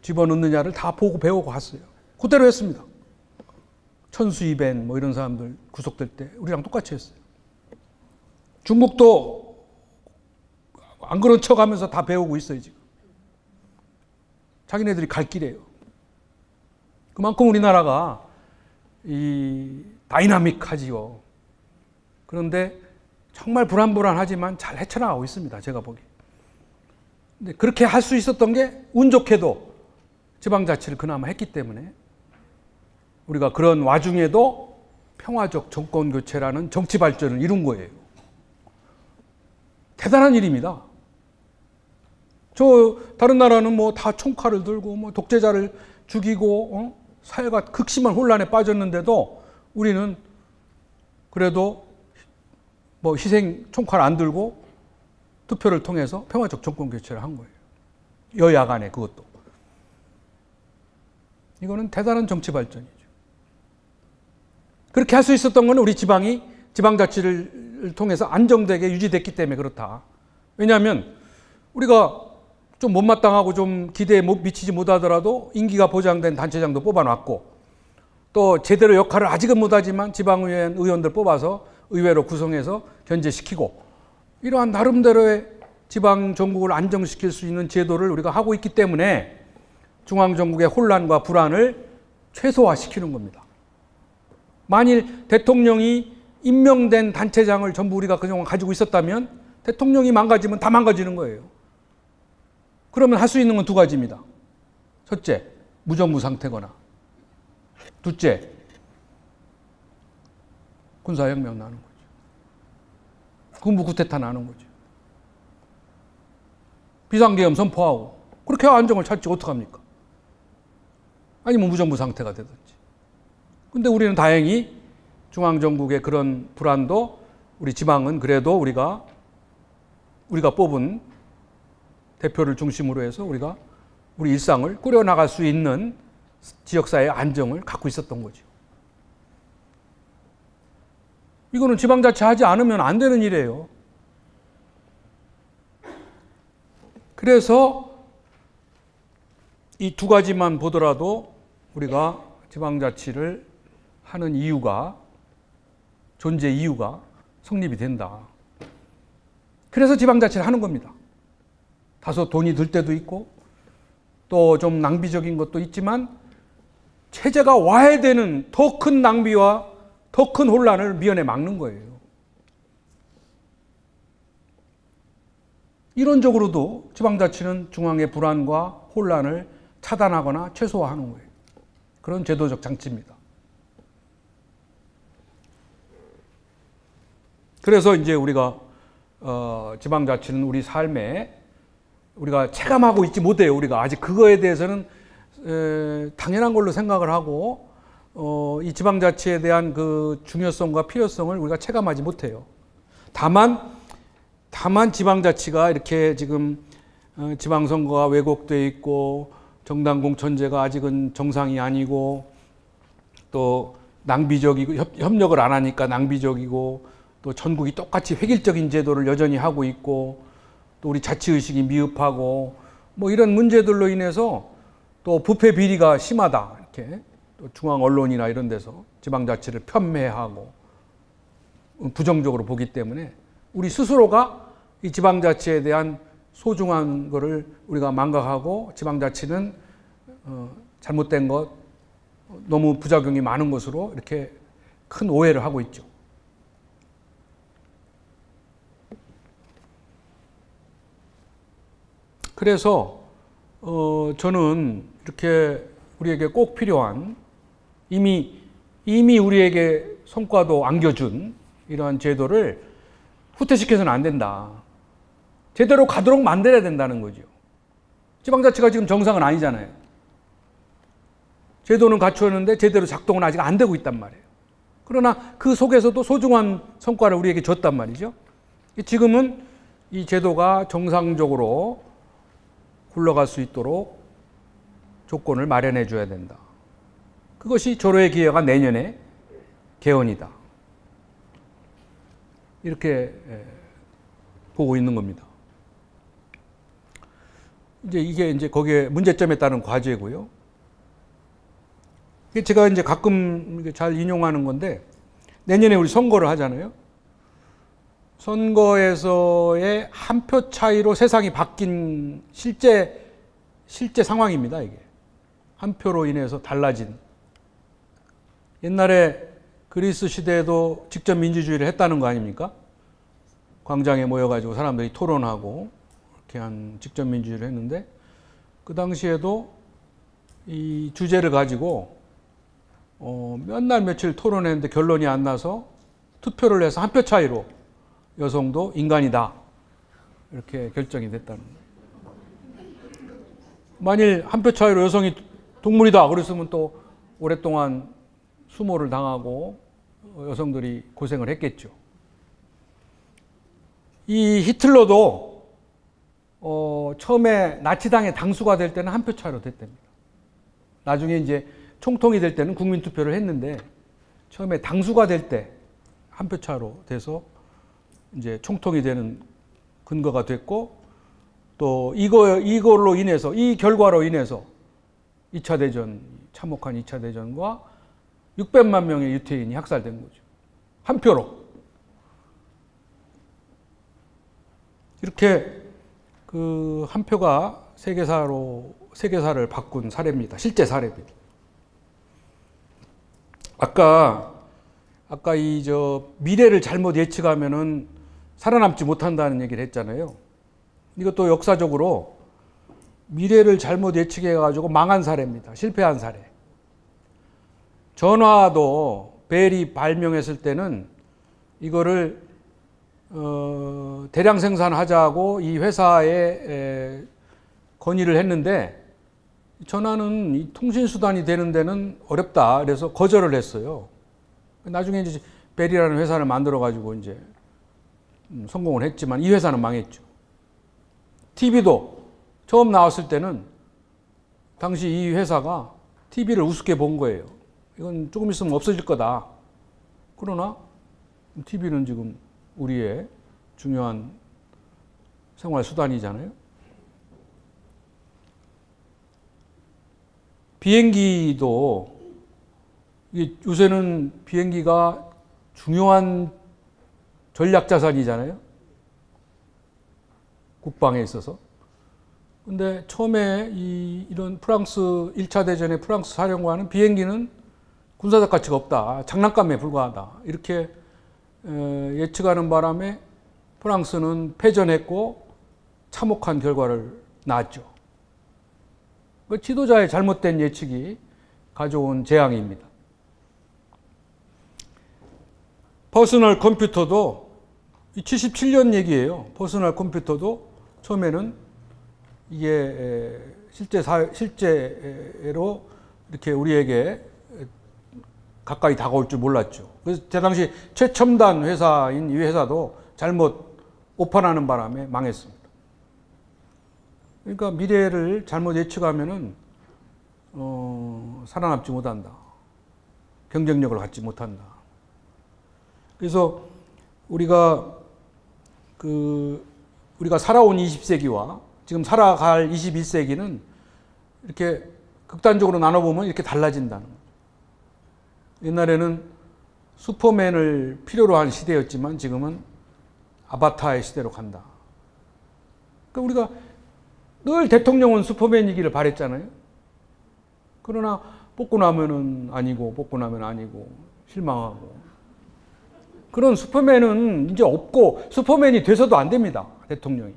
Speaker 1: 집어넣느냐를 다 보고 배우고 갔어요. 그대로 했습니다. 천수이벤 이런 사람들 구속될 때 우리랑 똑같이 했어요. 중국도 안 그런 척하면서 다 배우고 있어요. 지금 자기네들이 갈 길이에요. 그만큼 우리나라가 다이나믹하지요. 그런데 정말 불안불안하지만 잘 헤쳐나가고 있습니다. 제가 보기. 근데 그렇게 할 수 있었던 게 운 좋게도 지방자치를 그나마 했기 때문에 우리가 그런 와중에도 평화적 정권교체라는 정치 발전을 이룬 거예요. 대단한 일입니다. 다른 나라는 다 총칼을 들고 독재자를 죽이고 사회가 극심한 혼란에 빠졌는데도 우리는 그래도 희생 총칼 안 들고 투표를 통해서 평화적 정권 교체를 한 거예요. 여야 간에 그것도. 이거는 대단한 정치 발전이죠. 그렇게 할 수 있었던 건 우리 지방자치를 통해서 안정되게 유지됐기 때문에 그렇다. 왜냐하면 우리가 좀 못마땅하고 좀 기대에 미치지 못하더라도 임기가 보장된 단체장도 뽑아놨고, 또 제대로 역할을 아직은 못하지만 지방의회 의원들 뽑아서 의회로 구성해서 견제시키고, 이러한 나름대로의 지방 정국을 안정시킬 수 있는 제도를 우리가 하고 있기 때문에 중앙 정국의 혼란과 불안을 최소화시키는 겁니다. 만일 대통령이 임명된 단체장을 전부 우리가 그동안 가지고 있었다면 대통령이 망가지면 다 망가지는 거예요. 그러면 할 수 있는 건 두 가지입니다. 첫째, 무정부 상태거나, 둘째, 군사혁명 나는 거죠. 군부 쿠데타 나는 거죠. 비상계엄 선포하고 그렇게 안정을 찾지 어떡합니까? 아니면 무정부 상태가 되든지. 근데 우리는 다행히 중앙정국의 그런 불안도 우리 지방은 그래도 우리가 뽑은 대표를 중심으로 해서 우리가 우리 일상을 꾸려나갈 수 있는 지역사회의 안정을 갖고 있었던 거죠. 이거는 지방자치 하지 않으면 안 되는 일이에요. 그래서 이 두 가지만 보더라도 우리가 지방자치를 하는 이유가, 존재 이유가 성립이 된다. 그래서 지방자치를 하는 겁니다. 다소 돈이 들 때도 있고 또 좀 낭비적인 것도 있지만 체제가 와야 되는 더 큰 낭비와 더 큰 혼란을 미연에 막는 거예요. 이론적으로도 지방자치는 중앙의 불안과 혼란을 차단하거나 최소화하는 거예요. 그런 제도적 장치입니다. 그래서 이제 우리가 지방자치는 우리 삶에 우리가 체감하고 있지 못해요. 우리가 아직 그거에 대해서는 당연한 걸로 생각을 하고 이 지방자치에 대한 그 중요성과 필요성을 우리가 체감하지 못해요. 다만 지방자치가 이렇게 지금 지방선거가 왜곡되어 있고 정당 공천제가 아직은 정상이 아니고 또 낭비적이고 협력을 안 하니까 낭비적이고 또 전국이 똑같이 획일적인 제도를 여전히 하고 있고 또 우리 자치의식이 미흡하고 뭐 이런 문제들로 인해서 또 부패 비리가 심하다 이렇게 또 중앙 언론이나 이런 데서 지방자치를 편매하고 부정적으로 보기 때문에 우리 스스로가 이 지방자치에 대한 소중한 거를 우리가 망각하고 지방자치는 잘못된 것, 너무 부작용이 많은 것으로 이렇게 큰 오해를 하고 있죠. 그래서 저는 이렇게 우리에게 꼭 필요한 이미 우리에게 성과도 안겨준 이러한 제도를 후퇴시켜서는 안 된다. 제대로 가도록 만들어야 된다는 거죠. 지방자치가 지금 정상은 아니잖아요. 제도는 갖추었는데 제대로 작동은 아직 안 되고 있단 말이에요. 그러나 그 속에서도 소중한 성과를 우리에게 줬단 말이죠. 지금은 이 제도가 정상적으로 굴러갈 수 있도록 조건을 마련해 줘야 된다. 그것이 조로의 기회가 내년에 개헌이다. 이렇게 보고 있는 겁니다. 이게 이제 거기에 문제점에 따른 과제고요. 제가 이제 가끔 잘 인용하는 건데 내년에 우리 선거를 하잖아요. 선거에서의 한 표 차이로 세상이 바뀐 실제 상황입니다. 이게 한 표로 인해서 달라진. 옛날에 그리스 시대에도 직접 민주주의를 했다는 거 아닙니까? 광장에 모여가지고 사람들이 토론하고 이렇게 한 직접 민주주의를 했는데 그 당시에도 이 주제를 가지고 몇 날 며칠 토론했는데 결론이 안 나서 투표를 해서 한 표 차이로 여성도 인간이다 이렇게 결정이 됐다는 거예요. 만일 한 표 차이로 여성이 동물이다 그랬으면 또 오랫동안 수모를 당하고 여성들이 고생을 했겠죠. 이 히틀러도 처음에 나치당의 당수가 될 때는 한 표 차이로 됐답니다. 나중에 이제 총통이 될 때는 국민투표를 했는데 처음에 당수가 될 때 한 표 차로 돼서 이제 총통이 되는 근거가 됐고 또 이걸로 인해서 이 결과로 인해서 2차 대전 참혹한 2차 대전과 600만 명의 유태인이 학살된 거죠. 한 표로. 이렇게 그 한 표가 세계사를 바꾼 사례입니다. 실제 사례입니다. 아까 미래를 잘못 예측하면은 살아남지 못한다는 얘기를 했잖아요. 이것도 역사적으로 미래를 잘못 예측해가지고 망한 사례입니다. 실패한 사례. 전화도 벨이 발명했을 때는 이거를 대량 생산하자고 이 회사에 건의를 했는데 전화는 이 통신수단이 되는 데는 어렵다. 그래서 거절을 했어요. 나중에 이제 벨이라는 회사를 만들어가지고 이제 성공을 했지만 이 회사는 망했죠. TV도 처음 나왔을 때는 당시 이 회사가 TV를 우습게 본 거예요. 이건 조금 있으면 없어질 거다. 그러나 TV는 지금 우리의 중요한 생활 수단이잖아요. 비행기도 요새는 비행기가 중요한 전략 자산이잖아요. 국방에 있어서. 근데 처음에 이런 프랑스 1차 대전의 프랑스 사령관은 비행기는 군사적 가치가 없다. 장난감에 불과하다. 이렇게 예측하는 바람에 프랑스는 패전했고 참혹한 결과를 낳았죠. 그 지도자의 잘못된 예측이 가져온 재앙입니다. 퍼스널 컴퓨터도 77년 얘기예요. 퍼스널 컴퓨터도 처음에는 이게 실제로 이렇게 우리에게 가까이 다가올 줄 몰랐죠. 그래서 제 당시 최첨단 회사인 이 회사도 잘못 오판하는 바람에 망했습니다. 그러니까 미래를 잘못 예측하면은 살아남지 못한다. 경쟁력을 갖지 못한다. 그래서 우리가 살아온 20세기와 지금 살아갈 21세기는 이렇게 극단적으로 나눠보면 이렇게 달라진다는 거죠. 옛날에는 슈퍼맨을 필요로 한 시대였지만 지금은 아바타의 시대로 간다. 그러니까 우리가 늘 대통령은 슈퍼맨이기를 바랬잖아요. 그러나 뽑고 나면은 아니고 뽑고 나면 아니고 실망하고. 그런 슈퍼맨은 이제 없고 슈퍼맨이 돼서도 안 됩니다. 대통령이.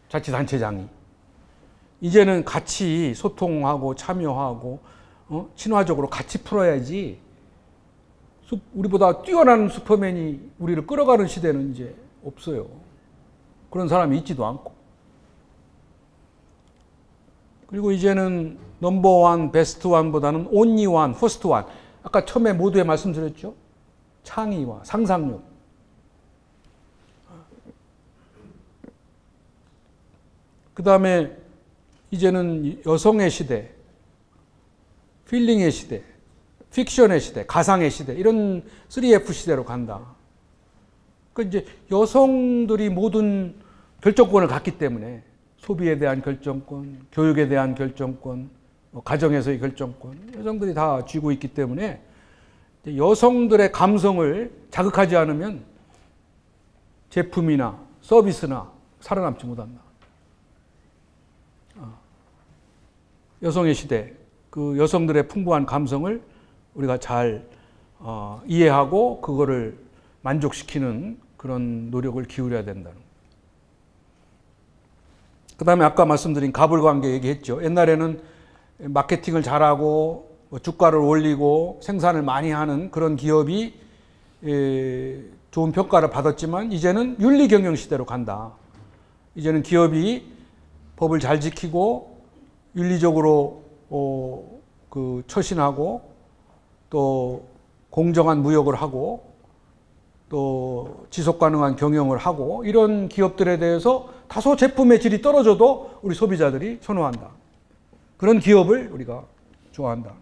Speaker 1: 자치단체장이. 이제는 같이 소통하고 참여하고 친화적으로 같이 풀어야지 우리보다 뛰어난 슈퍼맨이 우리를 끌어가는 시대는 이제 없어요. 그런 사람이 있지도 않고. 그리고 이제는 넘버원, 베스트원보다는 온리원, 퍼스트원. 아까 처음에 모두에 말씀드렸죠. 창의와 상상력. 그 다음에 이제는 여성의 시대, 필링의 시대, 픽션의 시대, 가상의 시대, 이런 3F 시대로 간다. 그러니까 이제 여성들이 모든 결정권을 갖기 때문에 소비에 대한 결정권, 교육에 대한 결정권, 가정에서의 결정권, 여성들이 다 쥐고 있기 때문에 여성들의 감성을 자극하지 않으면 제품이나 서비스나 살아남지 못한다. 여성의 시대, 그 여성들의 풍부한 감성을 우리가 잘 이해하고 그거를 만족시키는 그런 노력을 기울여야 된다는 거예요. 그 다음에 아까 말씀드린 가불관계 얘기했죠. 옛날에는 마케팅을 잘하고 주가를 올리고 생산을 많이 하는 그런 기업이 좋은 평가를 받았지만 이제는 윤리경영 시대로 간다. 이제는 기업이 법을 잘 지키고 윤리적으로 처신하고 또 공정한 무역을 하고 또 지속가능한 경영을 하고 이런 기업들에 대해서 다소 제품의 질이 떨어져도 우리 소비자들이 선호한다. 그런 기업을 우리가 좋아한다.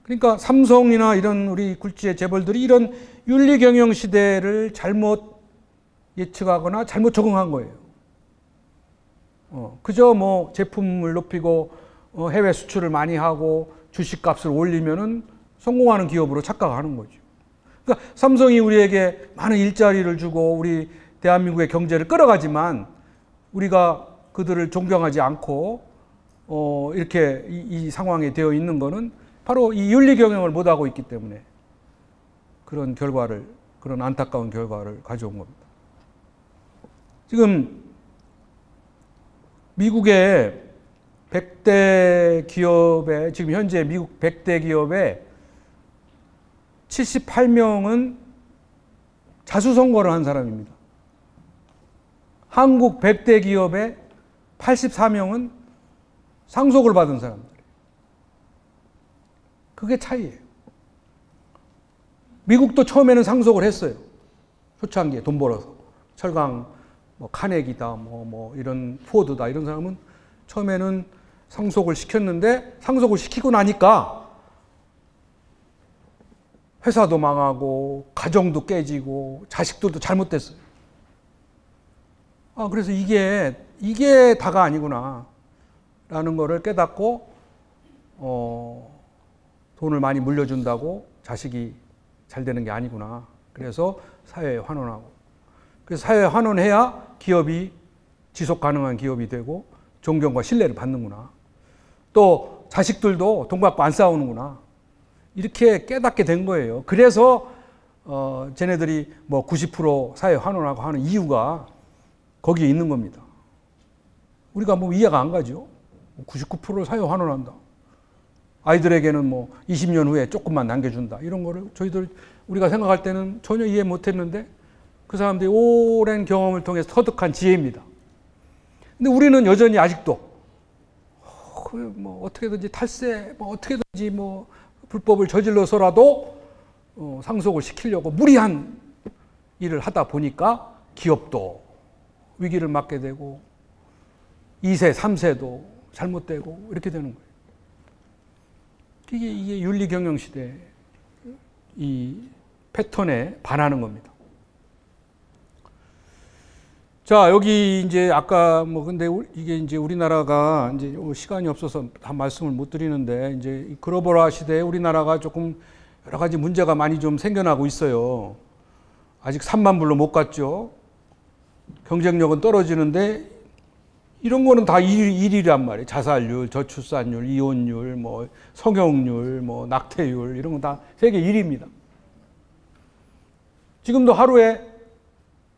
Speaker 1: 그러니까 삼성이나 이런 우리 굴지의 재벌들이 이런 윤리경영 시대를 잘못 예측하거나 잘못 적응한 거예요. 그저 뭐 제품을 높이고 해외 수출을 많이 하고 주식값을 올리면은 성공하는 기업으로 착각하는 거죠. 그러니까 삼성이 우리에게 많은 일자리를 주고 우리 대한민국의 경제를 끌어가지만 우리가 그들을 존경하지 않고 이렇게 이 상황에 되어 있는 거는 바로 이 윤리 경영을 못하고 있기 때문에 그런 결과를, 그런 안타까운 결과를 가져온 겁니다. 지금 미국의 100대 기업에, 지금 현재 미국 100대 기업에 78명은 자수선거를 한 사람입니다. 한국 100대 기업에 84명은 상속을 받은 사람들. 그게 차이예요. 미국도 처음에는 상속을 했어요. 초창기에 돈 벌어서. 철강, 뭐 카네기다, 뭐 이런 포드다, 이런 사람은 처음에는 상속을 시켰는데 상속을 시키고 나니까 회사도 망하고 가정도 깨지고 자식들도 잘못됐어요. 그래서 이게 다가 아니구나. 거를 깨닫고 돈을 많이 물려준다고 자식이 잘 되는 게 아니구나. 그래서 사회에 환원하고, 그래서 사회에 환원해야 기업이 지속 가능한 기업이 되고 존경과 신뢰를 받는구나. 또 자식들도 돈 갖고 안 싸우는구나. 이렇게 깨닫게 된 거예요. 그래서 쟤네들이 뭐 90% 사회 환원하고 하는 이유가 거기에 있는 겁니다. 우리가 뭐 이해가 안 가죠. 99% 사회 환원한다. 아이들에게는 뭐 20년 후에 조금만 남겨준다. 이런 거를 우리가 생각할 때는 전혀 이해 못 했는데 그 사람들이 오랜 경험을 통해서 터득한 지혜입니다. 근데 우리는 여전히 아직도 뭐 어떻게든지 탈세, 뭐 어떻게든지 뭐 불법을 저질러서라도 상속을 시키려고 무리한 일을 하다 보니까 기업도 위기를 맞게 되고 2세, 3세도 잘못되고 이렇게 되는 거예요. 이게 윤리경영시대 이 패턴에 반하는 겁니다. 자, 여기 이제 아까 뭐 근데 이게 이제 우리나라가 이제 시간이 없어서 다 말씀을 못 드리는데 이제 글로벌화 시대에 우리나라가 조금 여러 가지 문제가 많이 좀 생겨나고 있어요. 아직 3만 불로 못 갔죠. 경쟁력은 떨어지는데 이런 거는 다 1위란 말이에요. 자살률, 저출산율, 이혼율, 뭐 성형률, 뭐 낙태율 이런 건 다 세계 1위입니다. 지금도 하루에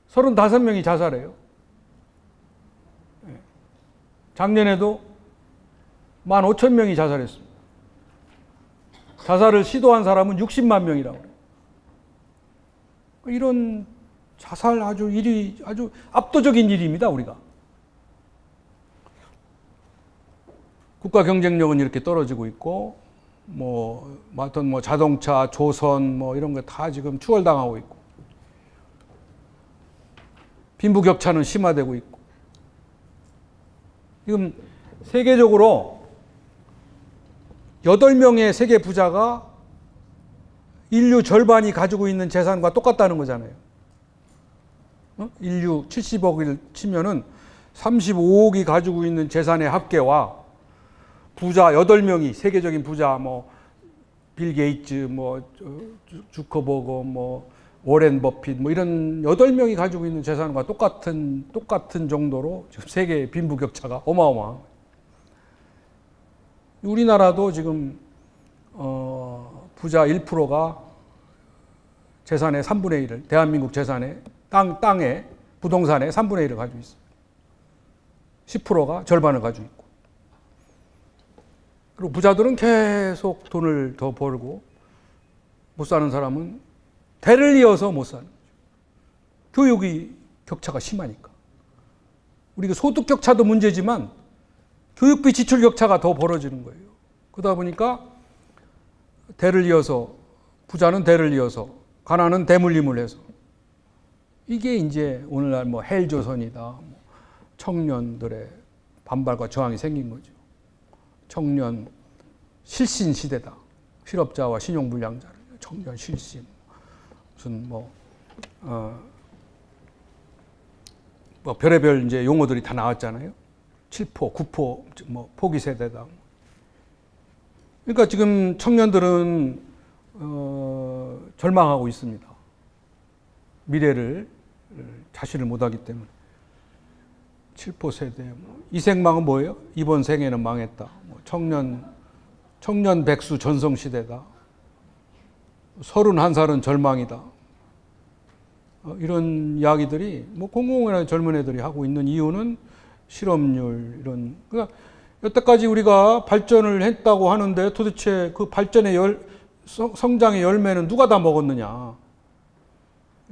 Speaker 1: 35명이 자살해요. 작년에도 15,000명이 자살했습니다. 자살을 시도한 사람은 60만 명이라고 그래요. 이런 자살 아주 압도적인 일입니다, 우리가. 국가 경쟁력은 이렇게 떨어지고 있고, 어떤 자동차, 조선, 이런 거 다 지금 추월당하고 있고, 빈부격차는 심화되고 있고, 지금 세계적으로 8명의 세계 부자가 인류 절반이 가지고 있는 재산과 똑같다는 거잖아요. 인류 70억을 치면은 35억이 가지고 있는 재산의 합계와 부자 8명이 세계적인 부자 빌 게이츠, 주커버거, 워렌 버핏 이런 8명이 가지고 있는 재산과 똑같은 정도로 지금 세계의 빈부격차가 어마어마한 거예요. 우리나라도 지금 부자 1%가 재산의 3분의 1을 대한민국 재산의 땅에 부동산의 3분의 1을 가지고 있어요. 10%가 절반을 가지고 있고. 그리고 부자들은 계속 돈을 더 벌고 못 사는 사람은 대를 이어서 못 사는 거죠. 교육이 격차가 심하니까. 우리가 소득 격차도 문제지만 교육비 지출 격차가 더 벌어지는 거예요. 그러다 보니까 대를 이어서 부자는 대를 이어서 가난은 대물림을 해서 이게 이제 오늘날 헬조선이다. 청년들의 반발과 저항이 생긴 거죠. 청년 실신 시대다. 실업자와 신용불량자, 청년 실신. 무슨 별의별 이제 용어들이 다 나왔잖아요. 7포, 9포, 포기 세대다. 그러니까 지금 청년들은 절망하고 있습니다. 미래를 자신을 못하기 때문에. 7포 세대. 이 생망은 뭐예요? 이번 생에는 망했다. 청년 백수 전성시대다. 31살은 절망이다. 이런 이야기들이 공공연하게 젊은 애들이 하고 있는 이유는 실업률 그러니까 여태까지 우리가 발전을 했다고 하는데 도대체 그 발전의 성장의 열매는 누가 다 먹었느냐.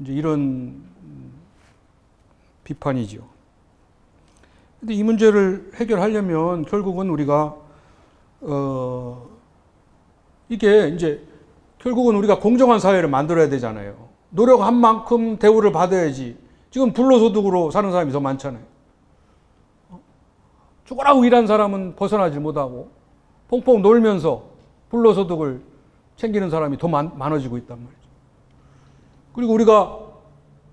Speaker 1: 이제 이런 비판이죠. 근데 이 문제를 해결하려면 결국은 우리가 이게 이제 결국은 우리가 공정한 사회를 만들어야 되잖아요. 노력한 만큼 대우를 받아야지. 지금 불로소득으로 사는 사람이 더 많잖아요. 죽으라고 일한 사람은 벗어나지 못하고 펑펑 놀면서 불로소득을 챙기는 사람이 더 많아지고 있단 말이죠. 그리고 우리가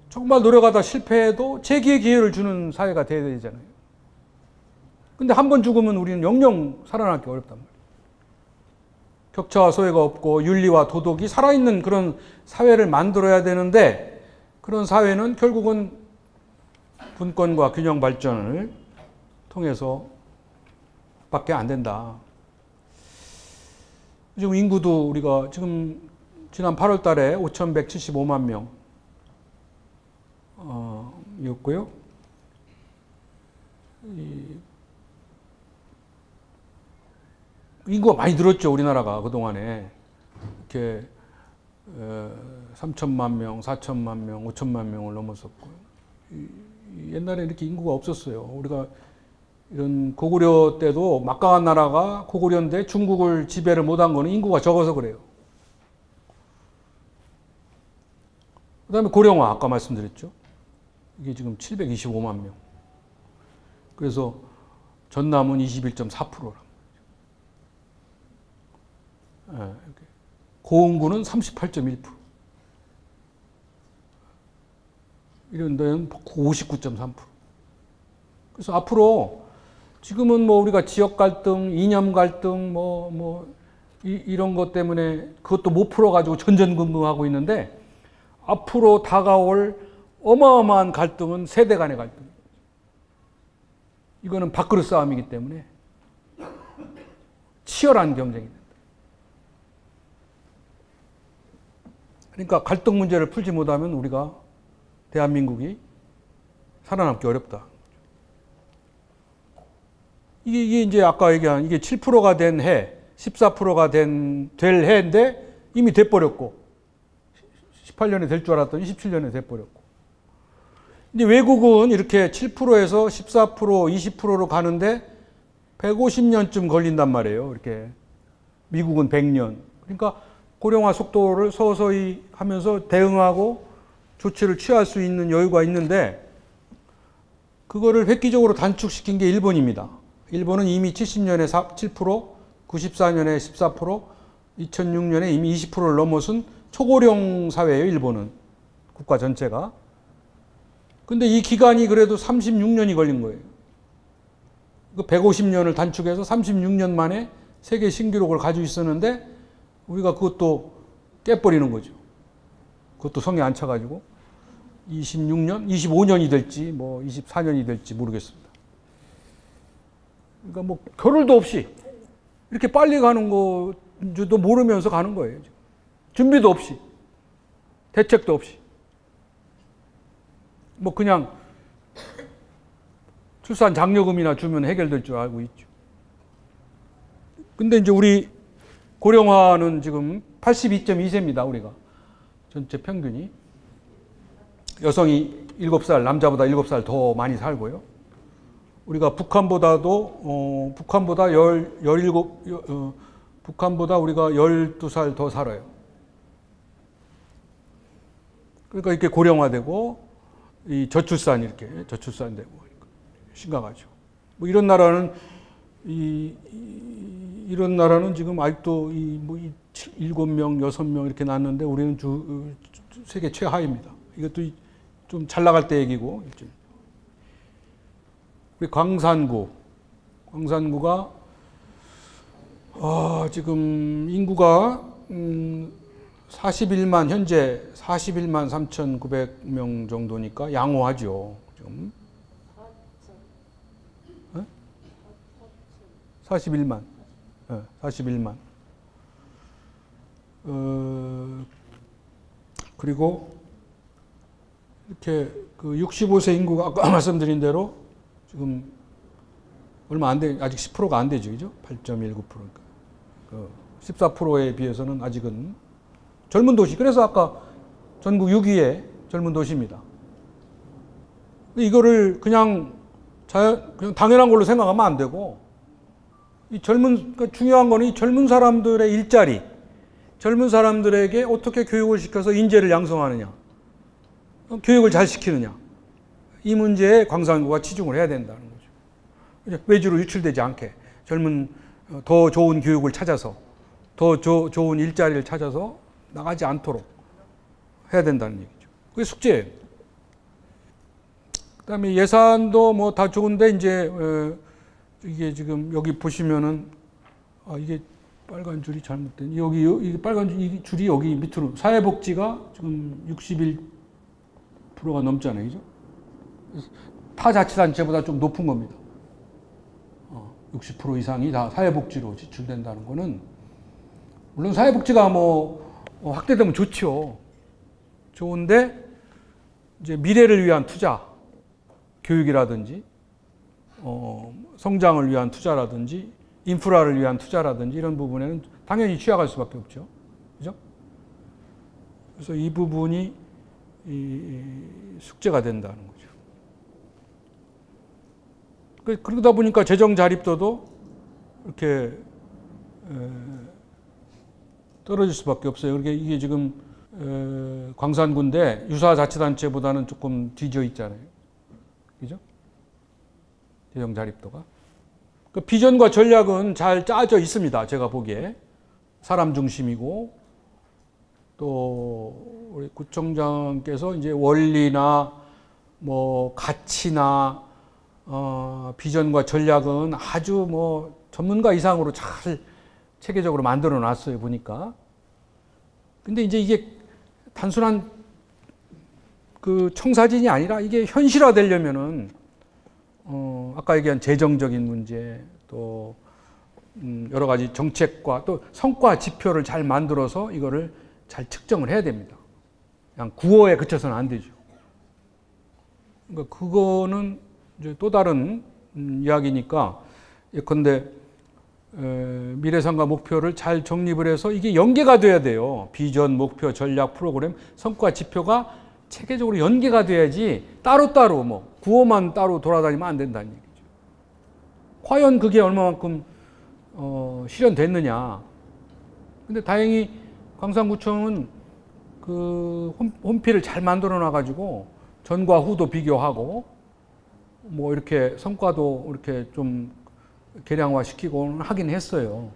Speaker 1: 정말 노력하다 실패해도 재기의 기회를 주는 사회가 돼야 되잖아요. 근데 한 번 죽으면 우리는 영영 살아남기 어렵단 말이에요. 격차와 소외가 없고 윤리와 도덕이 살아있는 그런 사회를 만들어야 되는데, 그런 사회는 결국은 분권과 균형 발전을 통해서 밖에 안 된다. 지금 인구도 우리가 지금 지난 8월 달에 5,175만 명 이었고요. 인구가 많이 늘었죠, 우리나라가 그동안에. 이렇게 3천만 명, 4천만 명, 5천만 명을 넘었었고, 옛날에 이렇게 인구가 없었어요. 우리가 이런 고구려 때도 막강한 나라가 고구려인데 중국을 지배를 못한 거는 인구가 적어서 그래요. 그 다음에 고령화, 아까 말씀드렸죠. 이게 지금 725만 명. 그래서 전남은 21.4%라. 고흥군은 38.1%. 이런 데는 59.3%. 그래서 앞으로 지금은 뭐 우리가 지역 갈등, 이념 갈등, 이런 것 때문에 그것도 못 풀어가지고 전전긍긍하고 있는데, 앞으로 다가올 어마어마한 갈등은 세대 간의 갈등. 이거는 밥그릇 싸움이기 때문에 치열한 경쟁이 된다. 그러니까 갈등 문제를 풀지 못하면 우리가, 대한민국이 살아남기 어렵다. 이게 이제 아까 얘기한 이게 7%가 된 해, 14%가 될 해인데 이미 돼버렸고, 18년에 될 줄 알았더니 17년에 돼버렸고. 이제 외국은 이렇게 7%에서 14%, 20%로 가는데 150년쯤 걸린단 말이에요. 이렇게. 미국은 100년. 그러니까 고령화 속도를 서서히 하면서 대응하고 조치를 취할 수 있는 여유가 있는데, 그거를 획기적으로 단축시킨 게 일본입니다. 일본은 이미 70년에 7%, 94년에 14%, 2006년에 이미 20%를 넘어선 초고령 사회예요, 일본은. 국가 전체가. 근데 이 기간이 그래도 36년이 걸린 거예요. 150년을 단축해서 36년 만에 세계 신기록을 가지고 있었는데, 우리가 그것도 깨버리는 거죠. 그것도 성에 안 차가지고 26년, 25년이 될지 24년이 될지 모르겠습니다. 그러니까 뭐 겨를도 없이 이렇게 빨리 가는 거도 모르면서 가는 거예요. 준비도 없이, 대책도 없이. 뭐 그냥 출산 장려금이나 주면 해결될 줄 알고 있죠. 근데 이제 우리 고령화는 지금 82.2세입니다, 우리가. 전체 평균이. 여성이 7살, 남자보다 7살 더 많이 살고요. 우리가 북한보다 우리가 12살 더 살아요. 그러니까 이렇게 고령화되고, 이 저출산되고, 심각하죠. 뭐 이런 나라는, 이런 나라는 지금 아직도 7명, 6명 이렇게 낳았는데 우리는 세계 최하입니다. 이것도 좀 잘 나갈 때 얘기고. 우리 광산구가 지금 인구가 41만, 현재 41만 3,900명 정도니까 양호하죠. 좀. 41만. 41만. 그리고 이렇게 그 65세 인구가 아까 말씀드린 대로 지금 얼마 안 돼, 아직 10%가 안 되죠, 그죠? 8.19%니까. 14%에 비해서는 아직은 젊은 도시. 그래서 아까 전국 6위의 젊은 도시입니다. 이거를 그냥 당연한 걸로 생각하면 안 되고, 그러니까 중요한 거는 이 젊은 사람들의 일자리, 젊은 사람들에게 어떻게 교육을 시켜서 인재를 양성하느냐, 교육을 잘 시키느냐, 이 문제에 광산구가 치중을 해야 된다는 거죠. 외주로 유출되지 않게 더 좋은 교육을 찾아서, 더 좋은 일자리를 찾아서 나가지 않도록 해야 된다는 얘기죠. 그게 숙제예요. 그 다음에 예산도 뭐 다 좋은데, 이제 이게 지금 여기 보시면은 이게 빨간 줄이 잘못된 여기 이 빨간 이 줄이 여기 밑으로 사회복지가 지금 61%가 넘잖아요, 그죠? 타 자치단체보다 좀 높은 겁니다. 60% 이상이 다 사회복지로 지출된다는 거는 물론 사회복지가 확대되면 좋죠. 좋은데 이제 미래를 위한 투자, 교육이라든지 성장을 위한 투자라든지 인프라를 위한 투자라든지 이런 부분에는 당연히 취약할 수밖에 없죠. 그죠? 그래서 이 부분이 숙제가 된다는 거죠. 그러다 보니까 재정 자립도도 이렇게 떨어질 수밖에 없어요. 그러니까 이게 지금 광산구인데 유사자치단체보다는 조금 뒤져 있잖아요. 그죠? 재정 자립도가. 그 비전과 전략은 잘 짜져 있습니다. 제가 보기에. 사람 중심이고, 또, 우리 구청장께서 이제 원리나, 가치나, 비전과 전략은 아주 전문가 이상으로 잘 체계적으로 만들어 놨어요, 보니까. 근데 이제 이게 단순한 그 청사진이 아니라 이게 현실화 되려면은 아까 얘기한 재정적인 문제, 또 여러 가지 정책과 또 성과 지표를 잘 만들어서 이거를 잘 측정을 해야 됩니다. 그냥 구호에 그쳐서는 안 되죠. 그러니까 그거는 이제 또 다른 이야기니까 예컨대 미래상과 목표를 잘 정립을 해서 이게 연계가 돼야 돼요. 비전, 목표, 전략, 프로그램, 성과 지표가 체계적으로 연계가 돼야지 따로따로 구호만 따로 돌아다니면 안 된다는 얘기죠. 과연 그게 얼마만큼 실현됐느냐. 근데 다행히 광산구청은 그 홈피를 잘 만들어 놔가지고 전과 후도 비교하고 이렇게 성과도 이렇게 좀 개량화 시키고 하긴 했어요.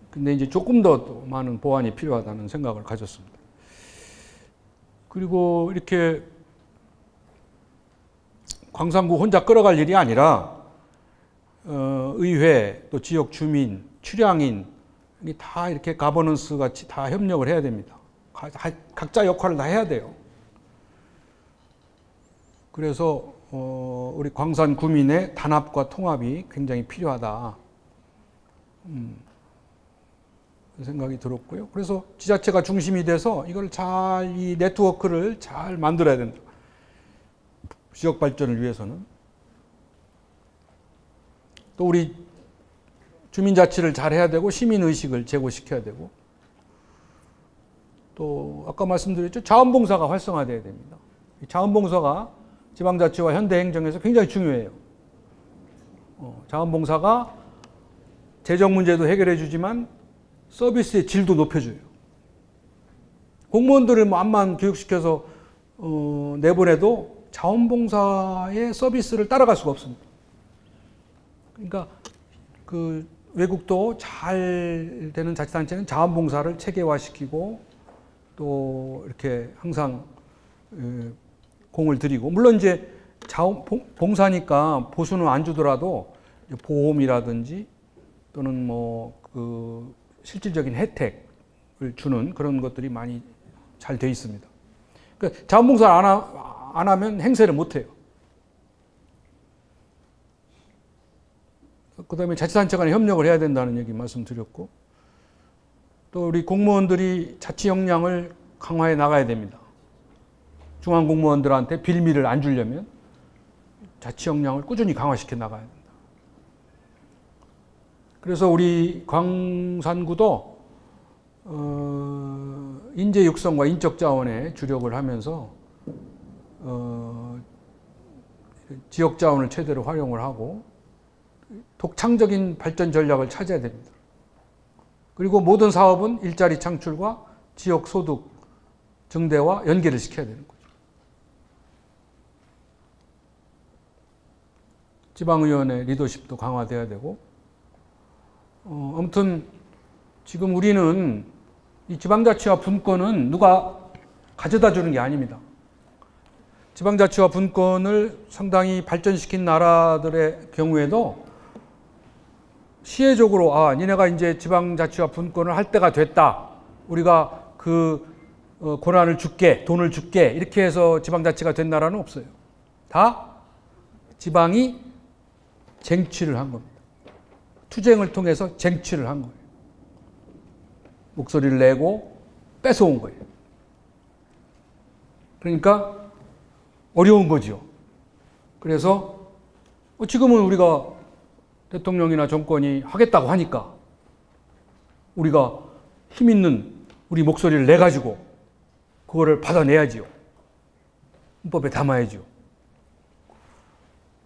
Speaker 1: 근데 이제 조금 더 많은 보완이 필요하다는 생각을 가졌습니다. 그리고 이렇게 광산구 혼자 끌어갈 일이 아니라 의회, 또 지역 주민, 출향인 다 이렇게 가버넌스 같이 다 협력을 해야 됩니다. 각자 역할을 다 해야 돼요. 그래서 우리 광산 구민의 단합과 통합이 굉장히 필요하다. 생각이 들었고요. 그래서 지자체가 중심이 돼서 이걸 이 네트워크를 잘 만들어야 된다. 지역 발전을 위해서는. 또 우리 주민자치를 잘 해야 되고 시민의식을 제고시켜야 되고 또 아까 말씀드렸죠. 자원봉사가 활성화돼야 됩니다. 자원봉사가 지방자치와 현대행정에서 굉장히 중요해요. 자원봉사가 재정 문제도 해결해 주지만 서비스의 질도 높여줘요. 공무원들을 암만 교육시켜서 내보내도 자원봉사의 서비스를 따라갈 수가 없습니다. 그러니까 그 외국도 잘 되는 자치단체는 자원봉사를 체계화시키고 또 이렇게 항상 공을 들이고, 물론 이제 자원봉사니까 보수는 안 주더라도 보험이라든지 또는 그 실질적인 혜택을 주는 그런 것들이 많이 잘 돼 있습니다. 그러니까 자원봉사를 안 하면 행세를 못 해요. 그 다음에 자치단체 간에 협력을 해야 된다는 얘기 말씀드렸고, 또 우리 공무원들이 자치 역량을 강화해 나가야 됩니다. 중앙 공무원들한테 빌미를 안 주려면 자치 역량을 꾸준히 강화시켜 나가야 된다. 그래서 우리 광산구도 인재 육성과 인적 자원에 주력을 하면서 지역 자원을 최대로 활용을 하고 독창적인 발전 전략을 찾아야 됩니다. 그리고 모든 사업은 일자리 창출과 지역 소득 증대와 연계를 시켜야 되는 거죠. 지방의원의 리더십도 강화돼야 되고, 아무튼 지금 우리는 이 지방자치와 분권은 누가 가져다 주는 게 아닙니다. 지방자치와 분권을 상당히 발전시킨 나라들의 경우에도 시혜적으로 니네가 이제 지방자치와 분권을 할 때가 됐다. 우리가 그 권한을 줄게, 돈을 줄게 이렇게 해서 지방자치가 된 나라는 없어요. 다 지방이 쟁취를 한 겁니다. 투쟁을 통해서 쟁취를 한 거예요. 목소리를 내고 뺏어온 거예요. 그러니까 어려운 거죠. 그래서 지금은 우리가 대통령이나 정권이 하겠다고 하니까 우리가 힘 있는 우리 목소리를 내가지고 그거를 받아내야지요. 헌법에 담아야죠.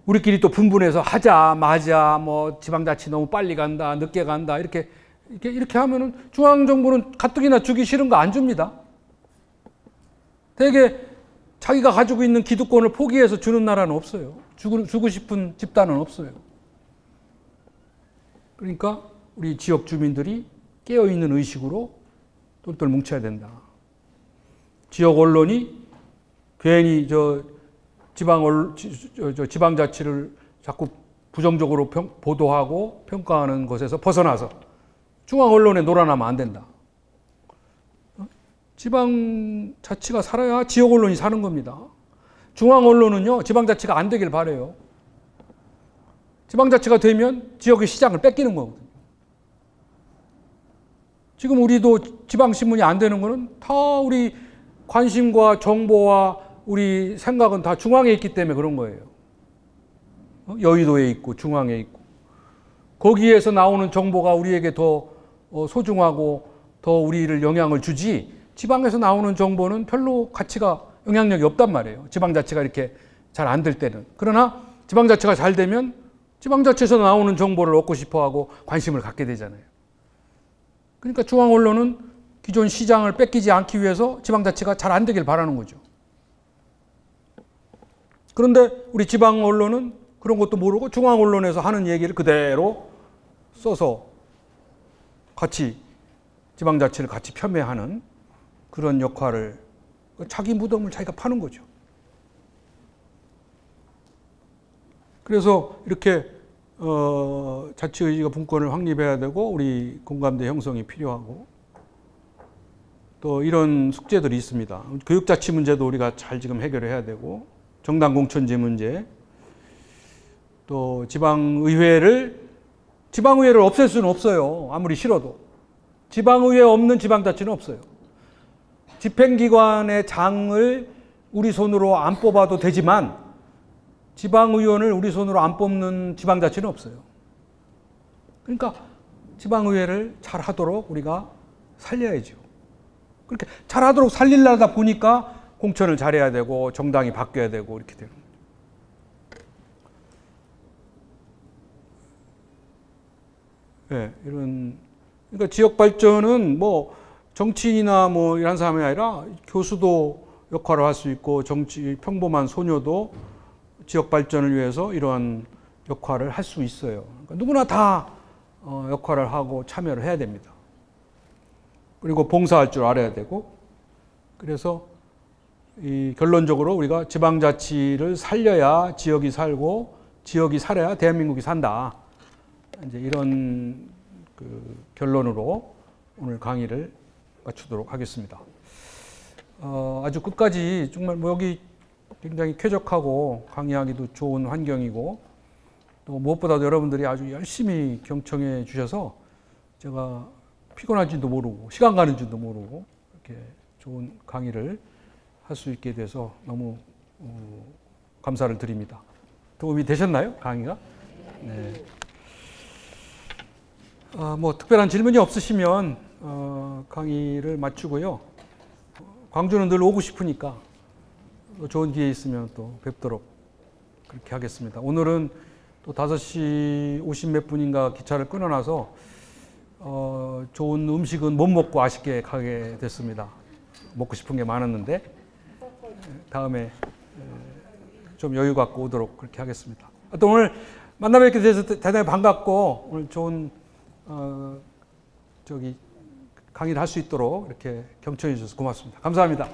Speaker 1: 우리끼리 또 분분해서 하자, 마자, 뭐 지방자치 너무 빨리 간다, 늦게 간다 이렇게 하면은 중앙정부는 가뜩이나 주기 싫은 거 안 줍니다. 되게 자기가 가지고 있는 기득권을 포기해서 주는 나라는 없어요. 주고 싶은 집단은 없어요. 그러니까 우리 지역 주민들이 깨어있는 의식으로 똘똘 뭉쳐야 된다. 지역 언론이 괜히 지방자치를 자꾸 부정적으로 보도하고 평가하는 것에서 벗어나서 중앙 언론에 놀아나면 안 된다. 지방자치가 살아야 지역 언론이 사는 겁니다. 중앙 언론은요, 지방자치가 안 되길 바라요. 지방자치가 되면 지역의 시장을 뺏기는 거거든요. 지금 우리도 지방신문이 안 되는 거는 다 우리 관심과 정보와 우리 생각은 다 중앙에 있기 때문에 그런 거예요. 여의도에 있고 중앙에 있고 거기에서 나오는 정보가 우리에게 더 소중하고 더 우리를 영향을 주지 지방에서 나오는 정보는 별로 가치가 영향력이 없단 말이에요. 지방자치가 이렇게 잘 안 될 때는. 그러나 지방자치가 잘 되면 지방자치에서 나오는 정보를 얻고 싶어하고 관심을 갖게 되잖아요. 그러니까 중앙 언론은 기존 시장을 뺏기지 않기 위해서 지방자치가 잘 안 되길 바라는 거죠. 그런데 우리 지방 언론은 그런 것도 모르고 중앙 언론에서 하는 얘기를 그대로 써서 같이 지방자치를 같이 폄훼하는 그런 역할을 자기 무덤을 자기가 파는 거죠. 그래서 이렇게 자치의지가 분권을 확립해야 되고 우리 공감대 형성이 필요하고 또 이런 숙제들이 있습니다. 교육자치 문제도 우리가 잘 지금 해결해야 되고 정당 공천제 문제 또 지방의회를 없앨 수는 없어요. 아무리 싫어도. 지방의회 없는 지방자치는 없어요. 집행기관의 장을 우리 손으로 안 뽑아도 되지만 지방의원을 우리 손으로 안 뽑는 지방자치는 없어요. 그러니까 지방의회를 잘 하도록 우리가 살려야죠. 그렇게 잘 하도록 살리려다 보니까 공천을 잘해야 되고 정당이 바뀌어야 되고 이렇게 되는 거예요. 네, 그러니까 지역 발전은 뭐 정치인이나 뭐 이런 사람이 아니라 교수도 역할을 할 수 있고 평범한 소녀도 지역 발전을 위해서 이러한 역할을 할 수 있어요. 그러니까 누구나 다 역할을 하고 참여를 해야 됩니다. 그리고 봉사할 줄 알아야 되고 그래서 결론적으로 우리가 지방자치를 살려야 지역이 살고 지역이 살아야 대한민국이 산다. 이제 이런 결론으로 오늘 강의를 마치도록 하겠습니다. 아주 끝까지 정말 뭐 여기 굉장히 쾌적하고 강의하기도 좋은 환경이고 또 무엇보다도 여러분들이 아주 열심히 경청해 주셔서 제가 피곤한지도 모르고 시간 가는 줄도 모르고 이렇게 좋은 강의를 할 수 있게 돼서 너무 감사를 드립니다. 도움이 되셨나요? 강의가? 네. 뭐 특별한 질문이 없으시면 강의를 마치고요. 광주는 늘 오고 싶으니까 좋은 기회 있으면 또 뵙도록 그렇게 하겠습니다. 오늘은 또 5시 50 몇 분인가 기차를 끊어놔서 좋은 음식은 못 먹고 아쉽게 가게 됐습니다. 먹고 싶은 게 많았는데 다음에 좀 여유 갖고 오도록 그렇게 하겠습니다. 또 오늘 만나 뵙게 돼서 대단히 반갑고 오늘 좋은 강의를 할 수 있도록 이렇게 경청해 주셔서 고맙습니다. 감사합니다.